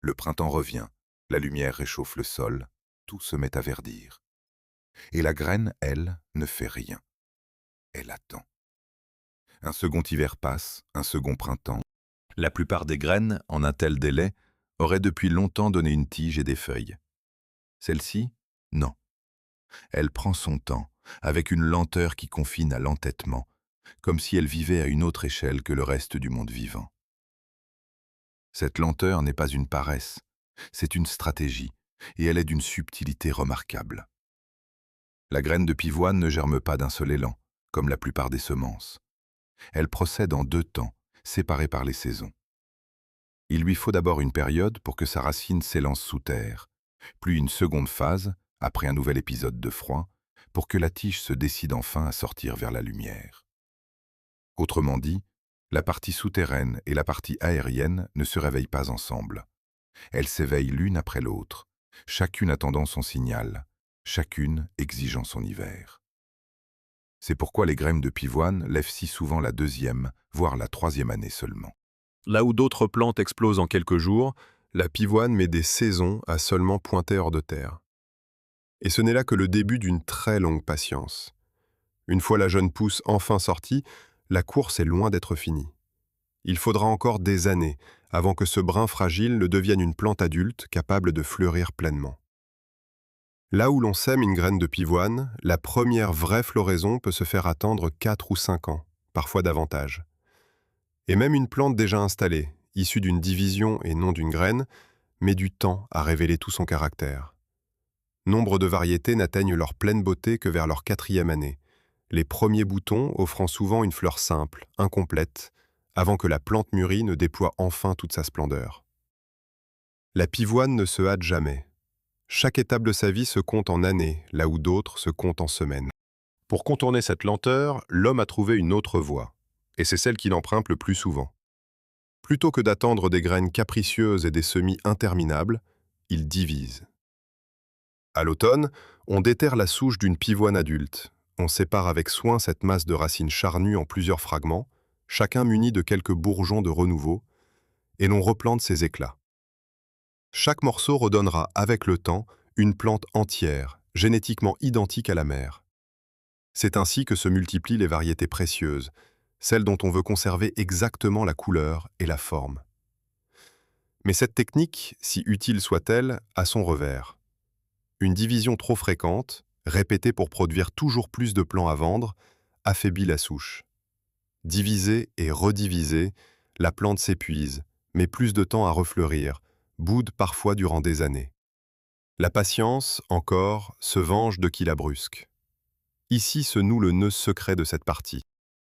Le printemps revient, la lumière réchauffe le sol, tout se met à verdir. Et la graine, elle, ne fait rien. Elle attend. Un second hiver passe, un second printemps. La plupart des graines, en un tel délai, auraient depuis longtemps donné une tige et des feuilles. Celle-ci, non. Elle prend son temps, avec une lenteur qui confine à l'entêtement, comme si elle vivait à une autre échelle que le reste du monde vivant. Cette lenteur n'est pas une paresse, c'est une stratégie, et elle est d'une subtilité remarquable. La graine de pivoine ne germe pas d'un seul élan, comme la plupart des semences. Elle procède en 2 temps, séparés par les saisons. Il lui faut d'abord une période pour que sa racine s'élance sous terre, puis une seconde phase, après un nouvel épisode de froid, pour que la tige se décide enfin à sortir vers la lumière. Autrement dit, la partie souterraine et la partie aérienne ne se réveillent pas ensemble. Elles s'éveillent l'une après l'autre, chacune attendant son signal, chacune exigeant son hiver. C'est pourquoi les graines de pivoine lèvent si souvent la 2e, voire la 3e année seulement. Là où d'autres plantes explosent en quelques jours, la pivoine met des saisons à seulement pointer hors de terre. Et ce n'est là que le début d'une très longue patience. Une fois la jeune pousse enfin sortie, la course est loin d'être finie. Il faudra encore des années avant que ce brin fragile ne devienne une plante adulte capable de fleurir pleinement. Là où l'on sème une graine de pivoine, la première vraie floraison peut se faire attendre 4 ou 5 ans, parfois davantage. Et même une plante déjà installée, issue d'une division et non d'une graine, met du temps à révéler tout son caractère. Nombre de variétés n'atteignent leur pleine beauté que vers leur 4e année, les premiers boutons offrant souvent une fleur simple, incomplète, avant que la plante mûrie ne déploie enfin toute sa splendeur. La pivoine ne se hâte jamais. Chaque étape de sa vie se compte en années, là où d'autres se comptent en semaines. Pour contourner cette lenteur, l'homme a trouvé une autre voie, et c'est celle qu'il emprunte le plus souvent. Plutôt que d'attendre des graines capricieuses et des semis interminables, il divise. À l'automne, on déterre la souche d'une pivoine adulte. On sépare avec soin cette masse de racines charnues en plusieurs fragments, chacun muni de quelques bourgeons de renouveau, et l'on replante ses éclats. Chaque morceau redonnera, avec le temps, une plante entière, génétiquement identique à la mère. C'est ainsi que se multiplient les variétés précieuses, celles dont on veut conserver exactement la couleur et la forme. Mais cette technique, si utile soit-elle, a son revers. Une division trop fréquente, répétée pour produire toujours plus de plants à vendre, affaiblit la souche. Divisée et redivisée, la plante s'épuise, met plus de temps à refleurir, boude parfois durant des années. La patience, encore, se venge de qui la brusque. Ici se noue le nœud secret de cette partie.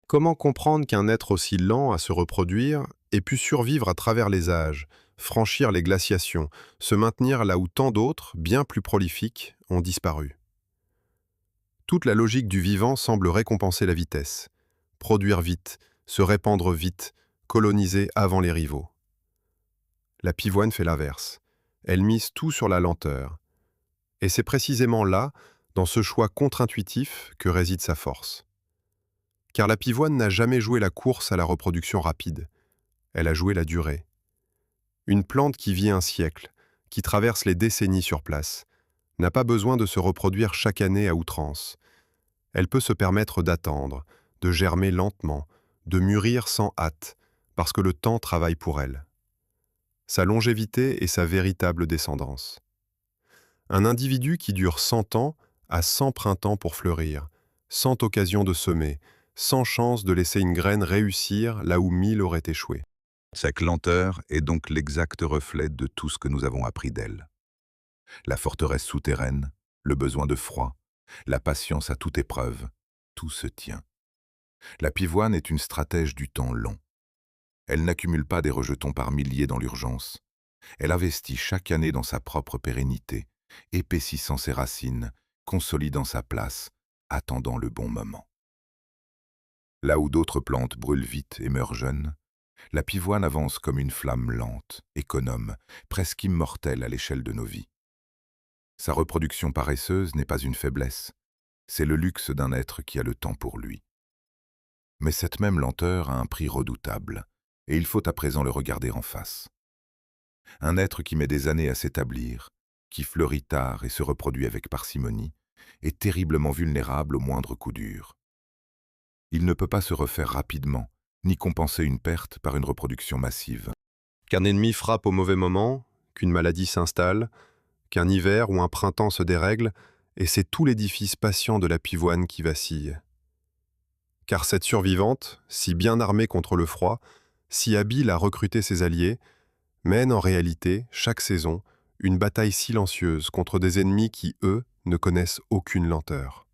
Comment comprendre qu'un être aussi lent à se reproduire ait pu survivre à travers les âges, franchir les glaciations, se maintenir là où tant d'autres, bien plus prolifiques, ont disparu? Toute la logique du vivant semble récompenser la vitesse. Produire vite, se répandre vite, coloniser avant les rivaux. La pivoine fait l'inverse. Elle mise tout sur la lenteur. Et c'est précisément là, dans ce choix contre-intuitif, que réside sa force. Car la pivoine n'a jamais joué la course à la reproduction rapide. Elle a joué la durée. Une plante qui vit un siècle, qui traverse les décennies sur place, n'a pas besoin de se reproduire chaque année à outrance. Elle peut se permettre d'attendre, de germer lentement, de mûrir sans hâte, parce que le temps travaille pour elle. Sa longévité est sa véritable descendance. Un individu qui dure 100 ans a 100 printemps pour fleurir, 100 occasions de semer, 100 chances de laisser une graine réussir là où 1000 auraient échoué. Cette lenteur est donc l'exact reflet de tout ce que nous avons appris d'elle. La forteresse souterraine, le besoin de froid, la patience à toute épreuve, tout se tient. La pivoine est une stratège du temps long. Elle n'accumule pas des rejetons par milliers dans l'urgence. Elle investit chaque année dans sa propre pérennité, épaississant ses racines, consolidant sa place, attendant le bon moment. Là où d'autres plantes brûlent vite et meurent jeunes, la pivoine avance comme une flamme lente, économe, presque immortelle à l'échelle de nos vies. Sa reproduction paresseuse n'est pas une faiblesse, c'est le luxe d'un être qui a le temps pour lui. Mais cette même lenteur a un prix redoutable, et il faut à présent le regarder en face. Un être qui met des années à s'établir, qui fleurit tard et se reproduit avec parcimonie, est terriblement vulnérable au moindre coup dur. Il ne peut pas se refaire rapidement, ni compenser une perte par une reproduction massive. Qu'un ennemi frappe au mauvais moment, qu'une maladie s'installe, qu'un hiver ou un printemps se dérègle, et c'est tout l'édifice patient de la pivoine qui vacille. Car cette survivante, si bien armée contre le froid, si habile à recruter ses alliés, mène en réalité, chaque saison, une bataille silencieuse contre des ennemis qui, eux, ne connaissent aucune lenteur.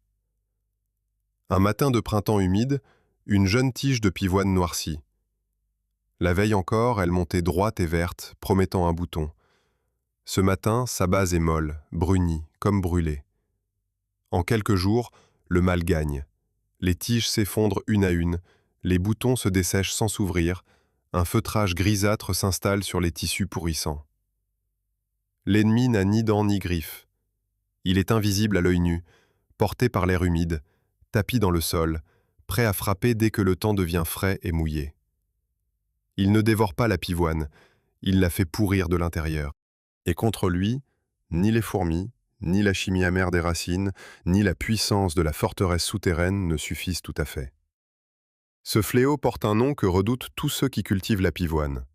Un matin de printemps humide, une jeune tige de pivoine noircit. La veille encore, elle montait droite et verte, promettant un bouton. Ce matin, sa base est molle, brunie, comme brûlée. En quelques jours, le mal gagne. Les tiges s'effondrent une à une, les boutons se dessèchent sans s'ouvrir, un feutrage grisâtre s'installe sur les tissus pourrissants. L'ennemi n'a ni dents ni griffes. Il est invisible à l'œil nu, porté par l'air humide, tapi dans le sol, prêt à frapper dès que le temps devient frais et mouillé. Il ne dévore pas la pivoine, il la fait pourrir de l'intérieur. Et contre lui, ni les fourmis, ni la chimie amère des racines, ni la puissance de la forteresse souterraine ne suffisent tout à fait. Ce fléau porte un nom que redoutent tous ceux qui cultivent la pivoine,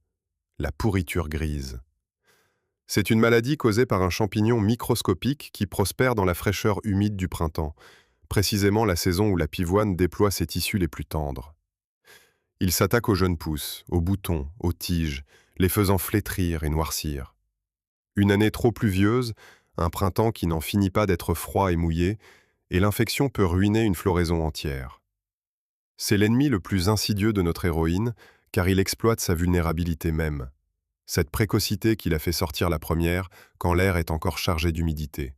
la pourriture grise. C'est une maladie causée par un champignon microscopique qui prospère dans la fraîcheur humide du printemps, précisément la saison où la pivoine déploie ses tissus les plus tendres. Il s'attaque aux jeunes pousses, aux boutons, aux tiges, les faisant flétrir et noircir. Une année trop pluvieuse, un printemps qui n'en finit pas d'être froid et mouillé, et l'infection peut ruiner une floraison entière. C'est l'ennemi le plus insidieux de notre héroïne, car il exploite sa vulnérabilité même, cette précocité qui la fait sortir la première quand l'air est encore chargé d'humidité.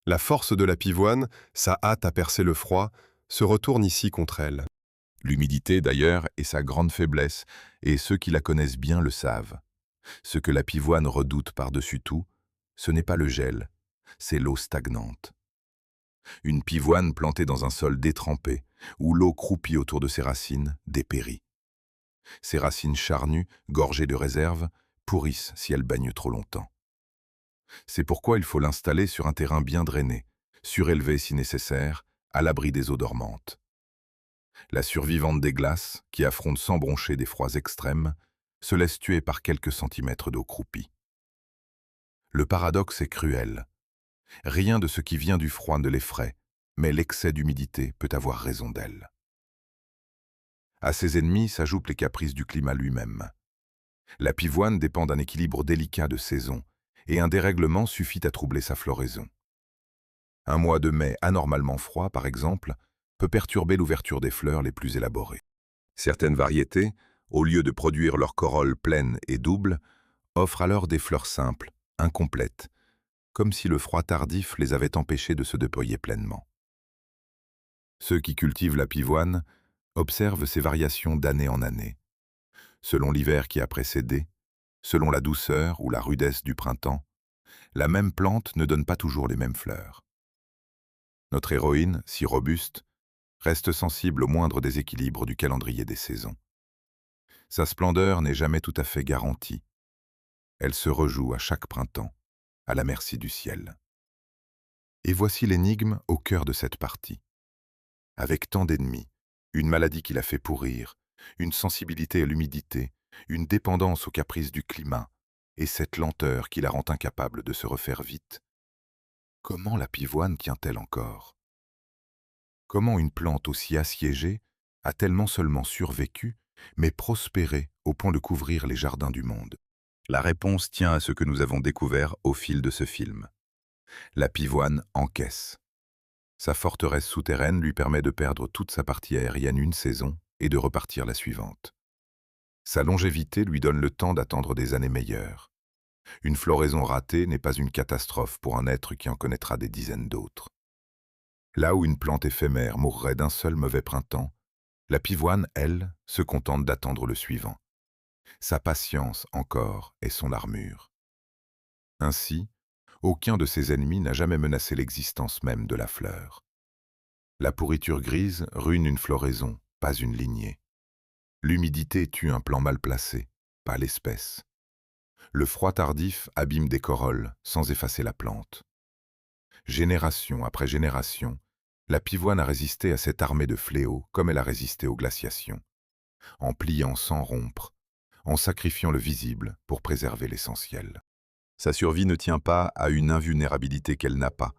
La force de la pivoine, sa hâte à percer le froid, se retourne ici contre elle. L'humidité, d'ailleurs, est sa grande faiblesse, et ceux qui la connaissent bien le savent. Ce que la pivoine redoute par-dessus tout, ce n'est pas le gel, c'est l'eau stagnante. Une pivoine plantée dans un sol détrempé, où l'eau croupit autour de ses racines, dépérit. Ses racines charnues, gorgées de réserve, pourrissent si elles baignent trop longtemps. C'est pourquoi il faut l'installer sur un terrain bien drainé, surélevé si nécessaire, à l'abri des eaux dormantes. La survivante des glaces, qui affronte sans broncher des froids extrêmes, se laissent tuer par quelques centimètres d'eau croupie. Le paradoxe est cruel. Rien de ce qui vient du froid ne l'effraie, mais l'excès d'humidité peut avoir raison d'elle. À ses ennemis s'ajoutent les caprices du climat lui-même. La pivoine dépend d'un équilibre délicat de saisons, et un dérèglement suffit à troubler sa floraison. Un mois de mai anormalement froid, par exemple, peut perturber l'ouverture des fleurs les plus élaborées. Certaines variétés, au lieu de produire leurs corolles pleines et doubles, offrent alors des fleurs simples, incomplètes, comme si le froid tardif les avait empêchées de se déployer pleinement. Ceux qui cultivent la pivoine observent ces variations d'année en année. Selon l'hiver qui a précédé, selon la douceur ou la rudesse du printemps, la même plante ne donne pas toujours les mêmes fleurs. Notre héroïne, si robuste, reste sensible au moindre déséquilibre du calendrier des saisons. Sa splendeur n'est jamais tout à fait garantie. Elle se rejoue à chaque printemps, à la merci du ciel. Et voici l'énigme au cœur de cette partie. Avec tant d'ennemis, une maladie qui la fait pourrir, une sensibilité à l'humidité, une dépendance aux caprices du climat, et cette lenteur qui la rend incapable de se refaire vite. Comment la pivoine tient-elle encore? Comment une plante aussi assiégée a-t-elle non seulement survécu, mais prospéré au point de couvrir les jardins du monde? La réponse tient à ce que nous avons découvert au fil de ce film. La pivoine encaisse. Sa forteresse souterraine lui permet de perdre toute sa partie aérienne une saison et de repartir la suivante. Sa longévité lui donne le temps d'attendre des années meilleures. Une floraison ratée n'est pas une catastrophe pour un être qui en connaîtra des dizaines d'autres. Là où une plante éphémère mourrait d'un seul mauvais printemps, la pivoine, elle, se contente d'attendre le suivant. Sa patience, encore, est son armure. Ainsi, aucun de ses ennemis n'a jamais menacé l'existence même de la fleur. La pourriture grise ruine une floraison, pas une lignée. L'humidité tue un plant mal placé, pas l'espèce. Le froid tardif abîme des corolles sans effacer la plante. Génération après génération, la pivoine a résisté à cette armée de fléaux comme elle a résisté aux glaciations, en pliant sans rompre, en sacrifiant le visible pour préserver l'essentiel. Sa survie ne tient pas à une invulnérabilité qu'elle n'a pas,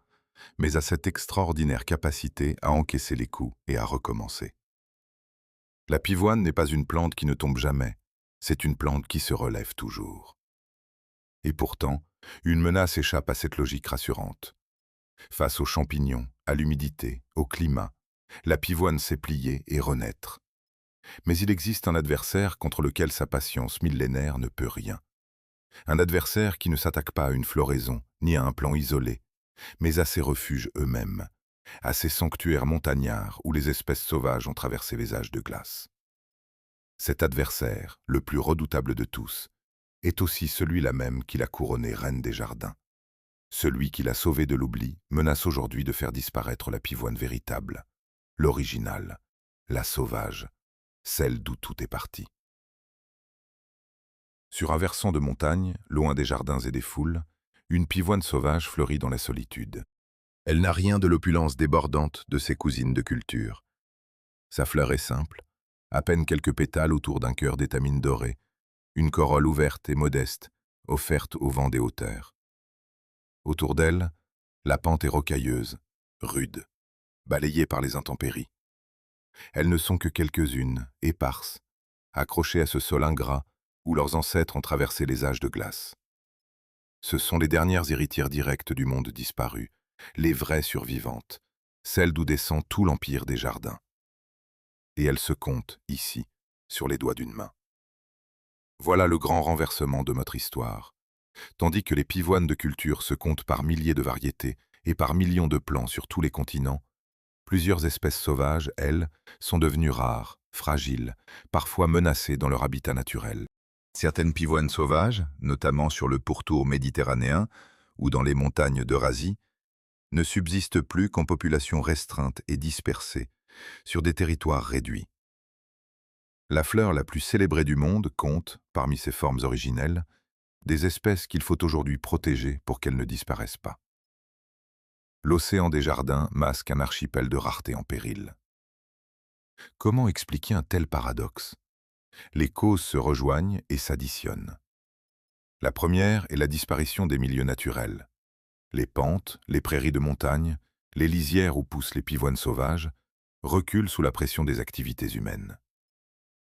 mais à cette extraordinaire capacité à encaisser les coups et à recommencer. La pivoine n'est pas une plante qui ne tombe jamais, c'est une plante qui se relève toujours. Et pourtant, une menace échappe à cette logique rassurante. Face aux champignons, à l'humidité, au climat, la pivoine sait plier et renaître. Mais il existe un adversaire contre lequel sa patience millénaire ne peut rien. Un adversaire qui ne s'attaque pas à une floraison, ni à un plan isolé, mais à ses refuges eux-mêmes, à ces sanctuaires montagnards où les espèces sauvages ont traversé les âges de glace. Cet adversaire, le plus redoutable de tous, est aussi celui-là même qui l'a couronnée reine des jardins. Celui qui l'a sauvée de l'oubli menace aujourd'hui de faire disparaître la pivoine véritable, l'originale, la sauvage, celle d'où tout est parti. Sur un versant de montagne, loin des jardins et des foules, une pivoine sauvage fleurit dans la solitude. Elle n'a rien de l'opulence débordante de ses cousines de culture. Sa fleur est simple, à peine quelques pétales autour d'un cœur d'étamine dorée, une corolle ouverte et modeste, offerte au vent des hauteurs. Autour d'elle, la pente est rocailleuse, rude, balayée par les intempéries. Elles ne sont que quelques-unes, éparses, accrochées à ce sol ingrat où leurs ancêtres ont traversé les âges de glace. Ce sont les dernières héritières directes du monde disparu, les vraies survivantes, celles d'où descend tout l'empire des jardins. Et elles se comptent, ici, sur les doigts d'une main. Voilà le grand renversement de notre histoire. Tandis que les pivoines de culture se comptent par milliers de variétés et par millions de plants sur tous les continents, plusieurs espèces sauvages, elles, sont devenues rares, fragiles, parfois menacées dans leur habitat naturel. Certaines pivoines sauvages, notamment sur le pourtour méditerranéen ou dans les montagnes d'Eurasie, ne subsistent plus qu'en populations restreintes et dispersées, sur des territoires réduits. La fleur la plus célébrée du monde compte, parmi ses formes originelles, des espèces qu'il faut aujourd'hui protéger pour qu'elles ne disparaissent pas. L'océan des jardins masque un archipel de rareté en péril. Comment expliquer un tel paradoxe? Les causes se rejoignent et s'additionnent. La première est la disparition des milieux naturels. Les pentes, les prairies de montagne, les lisières où poussent les pivoines sauvages reculent sous la pression des activités humaines.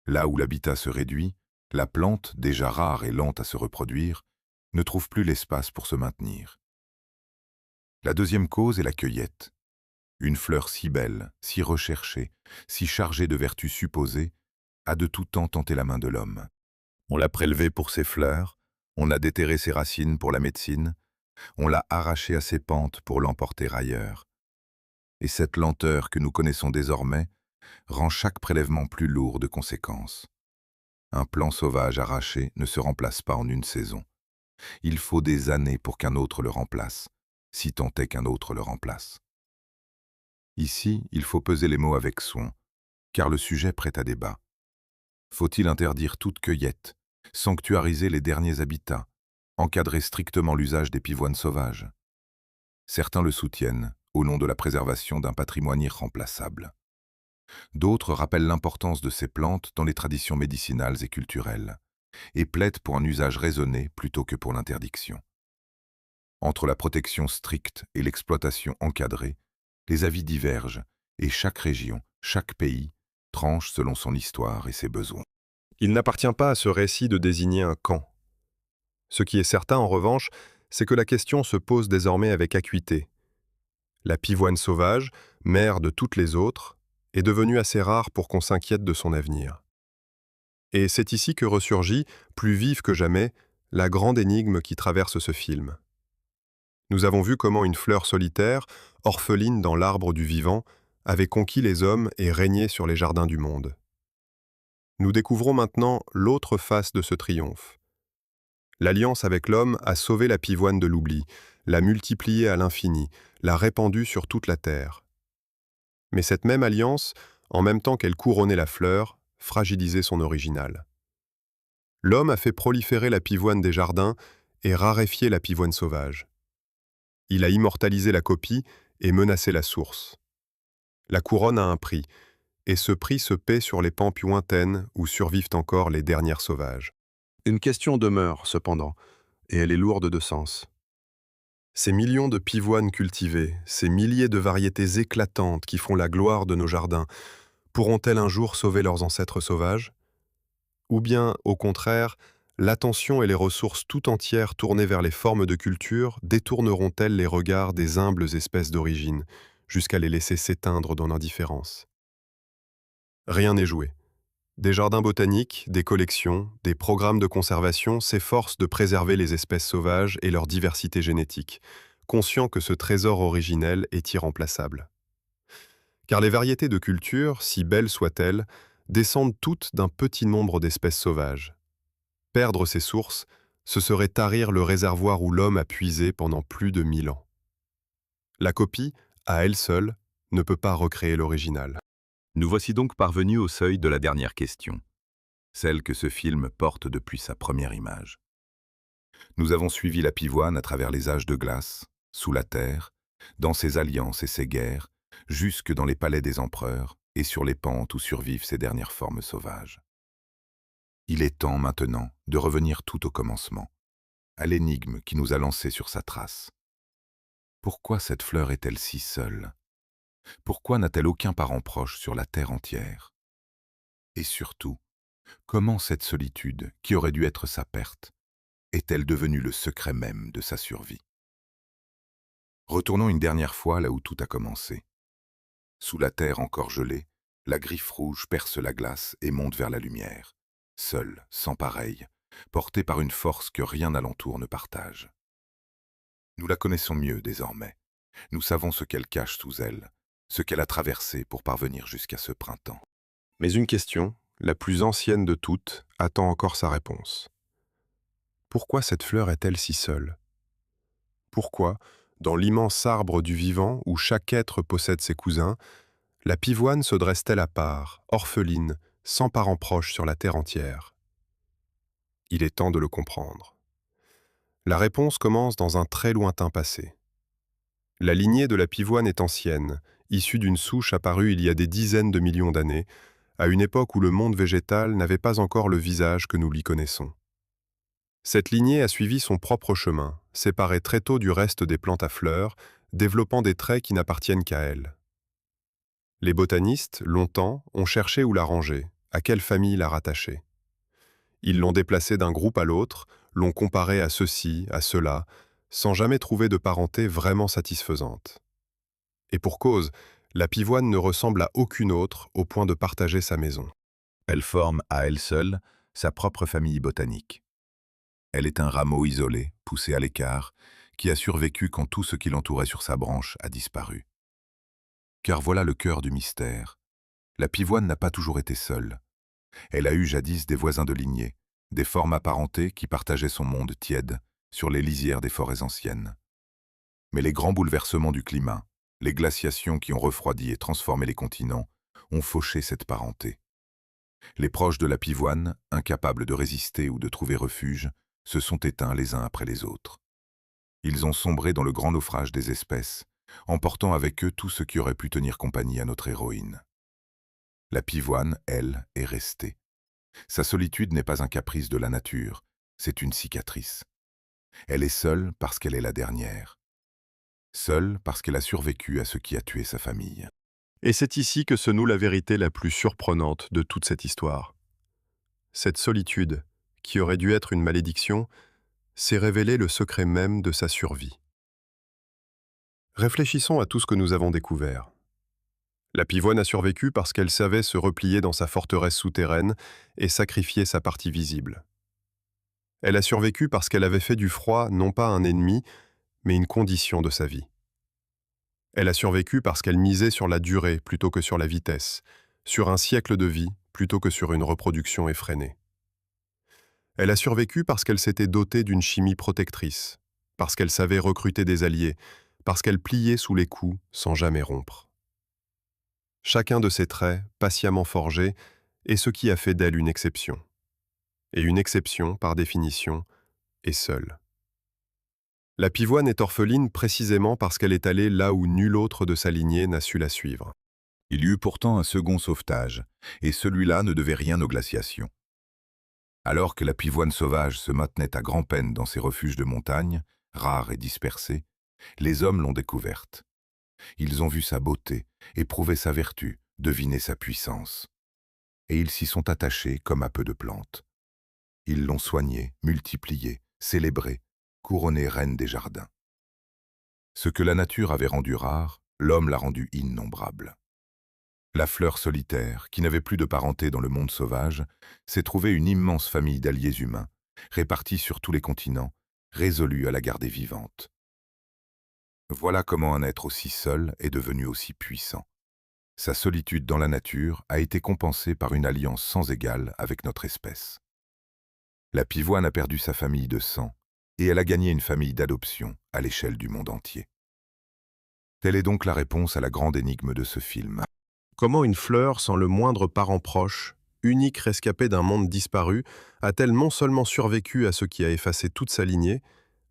Là où l'habitat se réduit, la plante, déjà rare et lente à se reproduire, ne trouve plus l'espace pour se maintenir. La deuxième cause est la cueillette. Une fleur si belle, si recherchée, si chargée de vertus supposées, a de tout temps tenté la main de l'homme. On l'a prélevée pour ses fleurs, on a déterré ses racines pour la médecine, on l'a arrachée à ses pentes pour l'emporter ailleurs. Et cette lenteur que nous connaissons désormais rend chaque prélèvement plus lourd de conséquences. Un plant sauvage arraché ne se remplace pas en une saison. Il faut des années pour qu'un autre le remplace, si tant est qu'un autre le remplace. Ici, il faut peser les mots avec soin, car le sujet prête à débat. Faut-il interdire toute cueillette, sanctuariser les derniers habitats, encadrer strictement l'usage des pivoines sauvages? Certains le soutiennent, au nom de la préservation d'un patrimoine irremplaçable. D'autres rappellent l'importance de ces plantes dans les traditions médicinales et culturelles, et plaident pour un usage raisonné plutôt que pour l'interdiction. Entre la protection stricte et l'exploitation encadrée, les avis divergent, et chaque région, chaque pays, tranche selon son histoire et ses besoins. Il n'appartient pas à ce récit de désigner un camp. Ce qui est certain, en revanche, c'est que la question se pose désormais avec acuité. La pivoine sauvage, mère de toutes les autres, est devenue assez rare pour qu'on s'inquiète de son avenir. Et c'est ici que ressurgit, plus vive que jamais, la grande énigme qui traverse ce film. Nous avons vu comment une fleur solitaire, orpheline dans l'arbre du vivant, avait conquis les hommes et régné sur les jardins du monde. Nous découvrons maintenant l'autre face de ce triomphe. L'alliance avec l'homme a sauvé la pivoine de l'oubli, l'a multipliée à l'infini, l'a répandue sur toute la terre. Mais cette même alliance, en même temps qu'elle couronnait la fleur, fragilisait son original. L'homme a fait proliférer la pivoine des jardins et raréfié la pivoine sauvage. Il a immortalisé la copie et menacé la source. La couronne a un prix, et ce prix se paie sur les pentes lointaines où survivent encore les dernières sauvages. Une question demeure, cependant, et elle est lourde de sens. Ces millions de pivoines cultivées, ces milliers de variétés éclatantes qui font la gloire de nos jardins, pourront-elles un jour sauver leurs ancêtres sauvages? Ou bien, au contraire, l'attention et les ressources tout entières tournées vers les formes de culture détourneront-elles les regards des humbles espèces d'origine, jusqu'à les laisser s'éteindre dans l'indifférence? Rien n'est joué. Des jardins botaniques, des collections, des programmes de conservation s'efforcent de préserver les espèces sauvages et leur diversité génétique, conscients que ce trésor originel est irremplaçable. Car les variétés de culture, si belles soient-elles, descendent toutes d'un petit nombre d'espèces sauvages. Perdre ces sources, ce serait tarir le réservoir où l'homme a puisé pendant plus de 1000 ans. La copie, à elle seule, ne peut pas recréer l'original. Nous voici donc parvenus au seuil de la dernière question, celle que ce film porte depuis sa première image. Nous avons suivi la pivoine à travers les âges de glace, sous la terre, dans ses alliances et ses guerres, jusque dans les palais des empereurs et sur les pentes où survivent ses dernières formes sauvages. Il est temps maintenant de revenir tout au commencement, à l'énigme qui nous a lancés sur sa trace. Pourquoi cette fleur est-elle si seule? Pourquoi n'a-t-elle aucun parent proche sur la terre entière? Et surtout, comment cette solitude, qui aurait dû être sa perte, est-elle devenue le secret même de sa survie? Retournons une dernière fois là où tout a commencé. Sous la terre encore gelée, la griffe rouge perce la glace et monte vers la lumière, seule, sans pareille, portée par une force que rien alentour ne partage. Nous la connaissons mieux désormais. Nous savons ce qu'elle cache sous elle, ce qu'elle a traversé pour parvenir jusqu'à ce printemps. Mais une question, la plus ancienne de toutes, attend encore sa réponse. Pourquoi cette fleur est-elle si seule? Pourquoi, dans l'immense arbre du vivant où chaque être possède ses cousins, la pivoine se dresse-t-elle à part, orpheline, sans parents proches sur la terre entière? Il est temps de le comprendre. La réponse commence dans un très lointain passé. La lignée de la pivoine est ancienne, issue d'une souche apparue il y a des dizaines de millions d'années, à une époque où le monde végétal n'avait pas encore le visage que nous lui connaissons. Cette lignée a suivi son propre chemin, séparée très tôt du reste des plantes à fleurs, développant des traits qui n'appartiennent qu'à elle. Les botanistes, longtemps, ont cherché où la ranger, à quelle famille la rattacher. Ils l'ont déplacée d'un groupe à l'autre, l'ont comparée à ceci, à cela, sans jamais trouver de parenté vraiment satisfaisante. Et pour cause, la pivoine ne ressemble à aucune autre au point de partager sa maison. Elle forme à elle seule sa propre famille botanique. Elle est un rameau isolé, poussé à l'écart, qui a survécu quand tout ce qui l'entourait sur sa branche a disparu. Car voilà le cœur du mystère. La pivoine n'a pas toujours été seule. Elle a eu jadis des voisins de lignée, des formes apparentées qui partageaient son monde tiède sur les lisières des forêts anciennes. Mais les grands bouleversements du climat, les glaciations qui ont refroidi et transformé les continents, ont fauché cette parenté. Les proches de la pivoine, incapables de résister ou de trouver refuge, se sont éteints les uns après les autres. Ils ont sombré dans le grand naufrage des espèces, emportant avec eux tout ce qui aurait pu tenir compagnie à notre héroïne. La pivoine, elle, est restée. Sa solitude n'est pas un caprice de la nature, c'est une cicatrice. Elle est seule parce qu'elle est la dernière. Seule parce qu'elle a survécu à ce qui a tué sa famille. Et c'est ici que se noue la vérité la plus surprenante de toute cette histoire. Cette solitude, qui aurait dû être une malédiction, s'est révélée le secret même de sa survie. Réfléchissons à tout ce que nous avons découvert. La pivoine a survécu parce qu'elle savait se replier dans sa forteresse souterraine et sacrifier sa partie visible. Elle a survécu parce qu'elle avait fait du froid non pas un ennemi, mais une condition de sa vie. Elle a survécu parce qu'elle misait sur la durée plutôt que sur la vitesse, sur un siècle de vie plutôt que sur une reproduction effrénée. Elle a survécu parce qu'elle s'était dotée d'une chimie protectrice, parce qu'elle savait recruter des alliés, parce qu'elle pliait sous les coups sans jamais rompre. Chacun de ces traits, patiemment forgés, est ce qui a fait d'elle une exception. Et une exception, par définition, est seule. La pivoine est orpheline précisément parce qu'elle est allée là où nul autre de sa lignée n'a su la suivre. Il y eut pourtant un second sauvetage, et celui-là ne devait rien aux glaciations. Alors que la pivoine sauvage se maintenait à grand-peine dans ses refuges de montagne, rares et dispersés, les hommes l'ont découverte. Ils ont vu sa beauté, éprouvé sa vertu, deviné sa puissance. Et ils s'y sont attachés comme à peu de plantes. Ils l'ont soignée, multipliée, célébrée, couronnée reine des jardins. Ce que la nature avait rendu rare, l'homme l'a rendu innombrable. La fleur solitaire, qui n'avait plus de parenté dans le monde sauvage, s'est trouvée une immense famille d'alliés humains, répartis sur tous les continents, résolus à la garder vivante. Voilà comment un être aussi seul est devenu aussi puissant. Sa solitude dans la nature a été compensée par une alliance sans égale avec notre espèce. La pivoine a perdu sa famille de sang, et elle a gagné une famille d'adoption à l'échelle du monde entier. Telle est donc la réponse à la grande énigme de ce film. Comment une fleur sans le moindre parent proche, unique rescapée d'un monde disparu, a-t-elle non seulement survécu à ce qui a effacé toute sa lignée,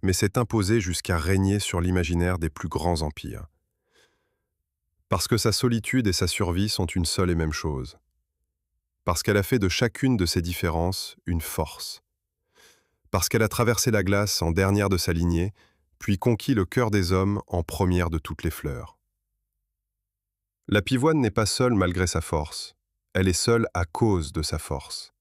mais s'est imposée jusqu'à régner sur l'imaginaire des plus grands empires? Parce que sa solitude et sa survie sont une seule et même chose. Parce qu'elle a fait de chacune de ces différences une force. Parce qu'elle a traversé la glace en dernière de sa lignée, puis conquis le cœur des hommes en première de toutes les fleurs. La pivoine n'est pas seule malgré sa force, elle est seule à cause de sa force.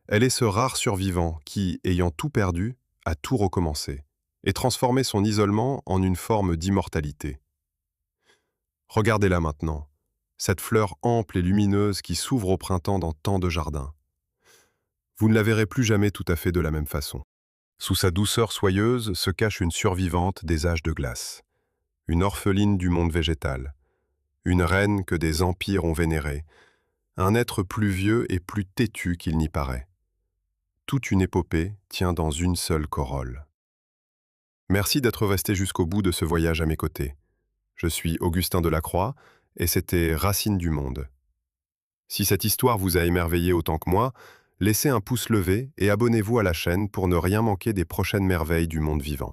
Elle est ce rare survivant qui, ayant tout perdu, a tout recommencé, et transformé son isolement en une forme d'immortalité. Regardez-la maintenant, cette fleur ample et lumineuse qui s'ouvre au printemps dans tant de jardins. Vous ne la verrez plus jamais tout à fait de la même façon. Sous sa douceur soyeuse se cache une survivante des âges de glace, une orpheline du monde végétal, une reine que des empires ont vénérée, un être plus vieux et plus têtu qu'il n'y paraît. Toute une épopée tient dans une seule corolle. Merci d'être resté jusqu'au bout de ce voyage à mes côtés. Je suis Augustin Delacroix et c'était Racines du monde. Si cette histoire vous a émerveillé autant que moi, laissez un pouce levé et abonnez-vous à la chaîne pour ne rien manquer des prochaines merveilles du monde vivant.